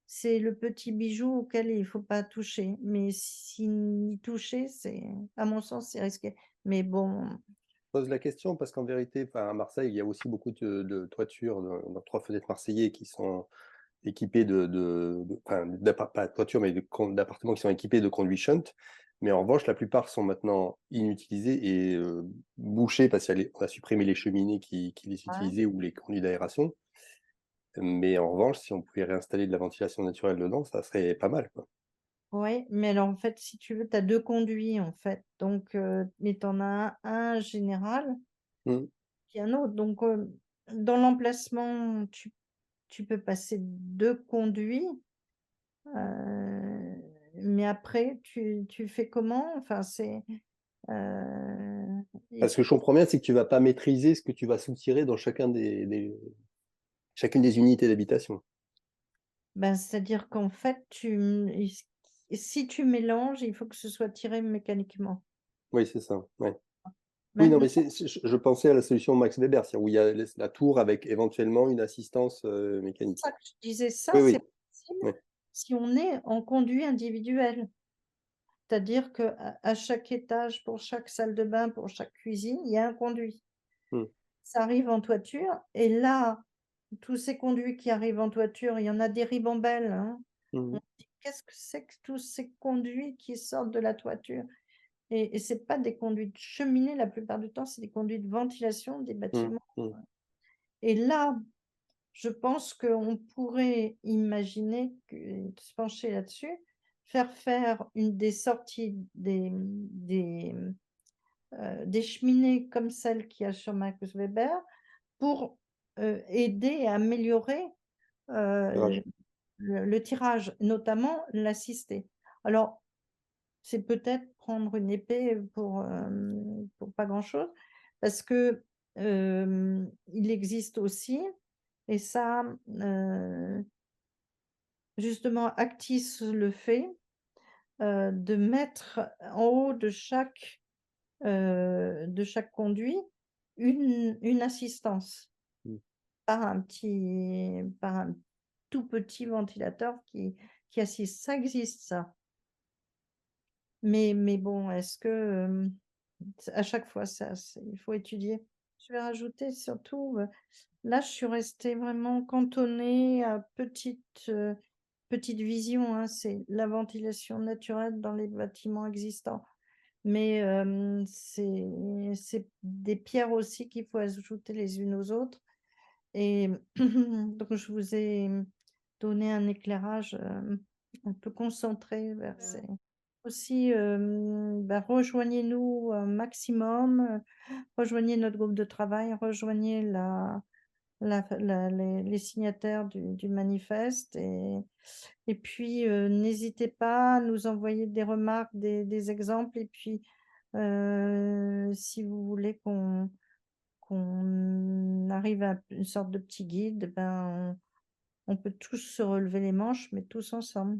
c'est le petit bijou auquel il ne faut pas toucher. Mais s'il toucher, à mon sens, c'est risqué. Mais bon, Pose la question parce qu'en vérité, enfin, à Marseille, il y a aussi beaucoup de toitures dans 3 fenêtres marseillais qui sont équipés enfin, pas de toiture, mais d'appartements qui sont équipés de conduits shunt. Mais en revanche, la plupart sont maintenant inutilisés et bouchés parce qu'on a supprimé les cheminées qui les ouais. utilisaient ou les conduits d'aération. Mais en revanche, si on pouvait réinstaller de la ventilation naturelle dedans, ça serait pas mal, quoi. Oui, mais alors en fait, si tu veux, tu as 2 conduits en fait. Donc, mais tu en as un général Mm. et un autre. Donc, dans l'emplacement, tu peux passer 2 conduits. Mais après, tu fais comment? Enfin, il Parce que je comprends bien, c'est que tu vas pas maîtriser ce que tu vas soutirer dans chacune des unités d'habitation. ben, c'est-à-dire qu'en fait, si tu mélanges, il faut que ce soit tiré mécaniquement. Oui, c'est ça. Ouais. Oui, non, Maintenant, mais je pensais à la solution Max Weber, c'est-à-dire où il y a la tour avec éventuellement une assistance mécanique. ça que je disais ça, Oui, c'est oui. possible Oui. si on est en conduit individuel. C'est-à-dire qu'à chaque étage, pour chaque salle de bain, pour chaque cuisine, il y a un conduit. Mm. Ça arrive en toiture et là, tous ces conduits qui arrivent en toiture, il y en a des ribambelles, hein. Mm. On se dit: «Qu'est-ce que c'est que tous ces conduits qui sortent de la toiture?» Et c'est pas des conduits de cheminée la plupart du temps, c'est des conduits de ventilation des Mm. bâtiments. Mm. Et là, je pense qu'on pourrait imaginer se pencher là-dessus, faire des sorties, des cheminées comme celles qu'il y a sur Max Weber pour aider à améliorer Tirage. le tirage, notamment l'assisté. Alors, c'est peut-être prendre une épée pour pas grand-chose, parce que il existe aussi, et ça, justement, Actis le fait, de mettre en haut de chaque conduit une assistance Mm. par un tout petit ventilateur qui assiste. Ça existe, ça. Mais bon, est-ce que à chaque fois, il faut étudier. Je vais rajouter surtout, là, je suis restée vraiment cantonnée à petite vision, hein, c'est la ventilation naturelle dans les bâtiments existants. Mais c'est des pierres aussi qu'il faut ajouter les unes aux autres. Et donc, je vous ai donné un éclairage un peu concentré vers ces... Aussi, rejoignez-nous un maximum, rejoignez notre groupe de travail, rejoignez les signataires du manifeste et puis n'hésitez pas à nous envoyer des remarques, des exemples et puis si vous voulez qu'on arrive à une sorte de petit guide, on peut tous se relever les manches, mais tous ensemble.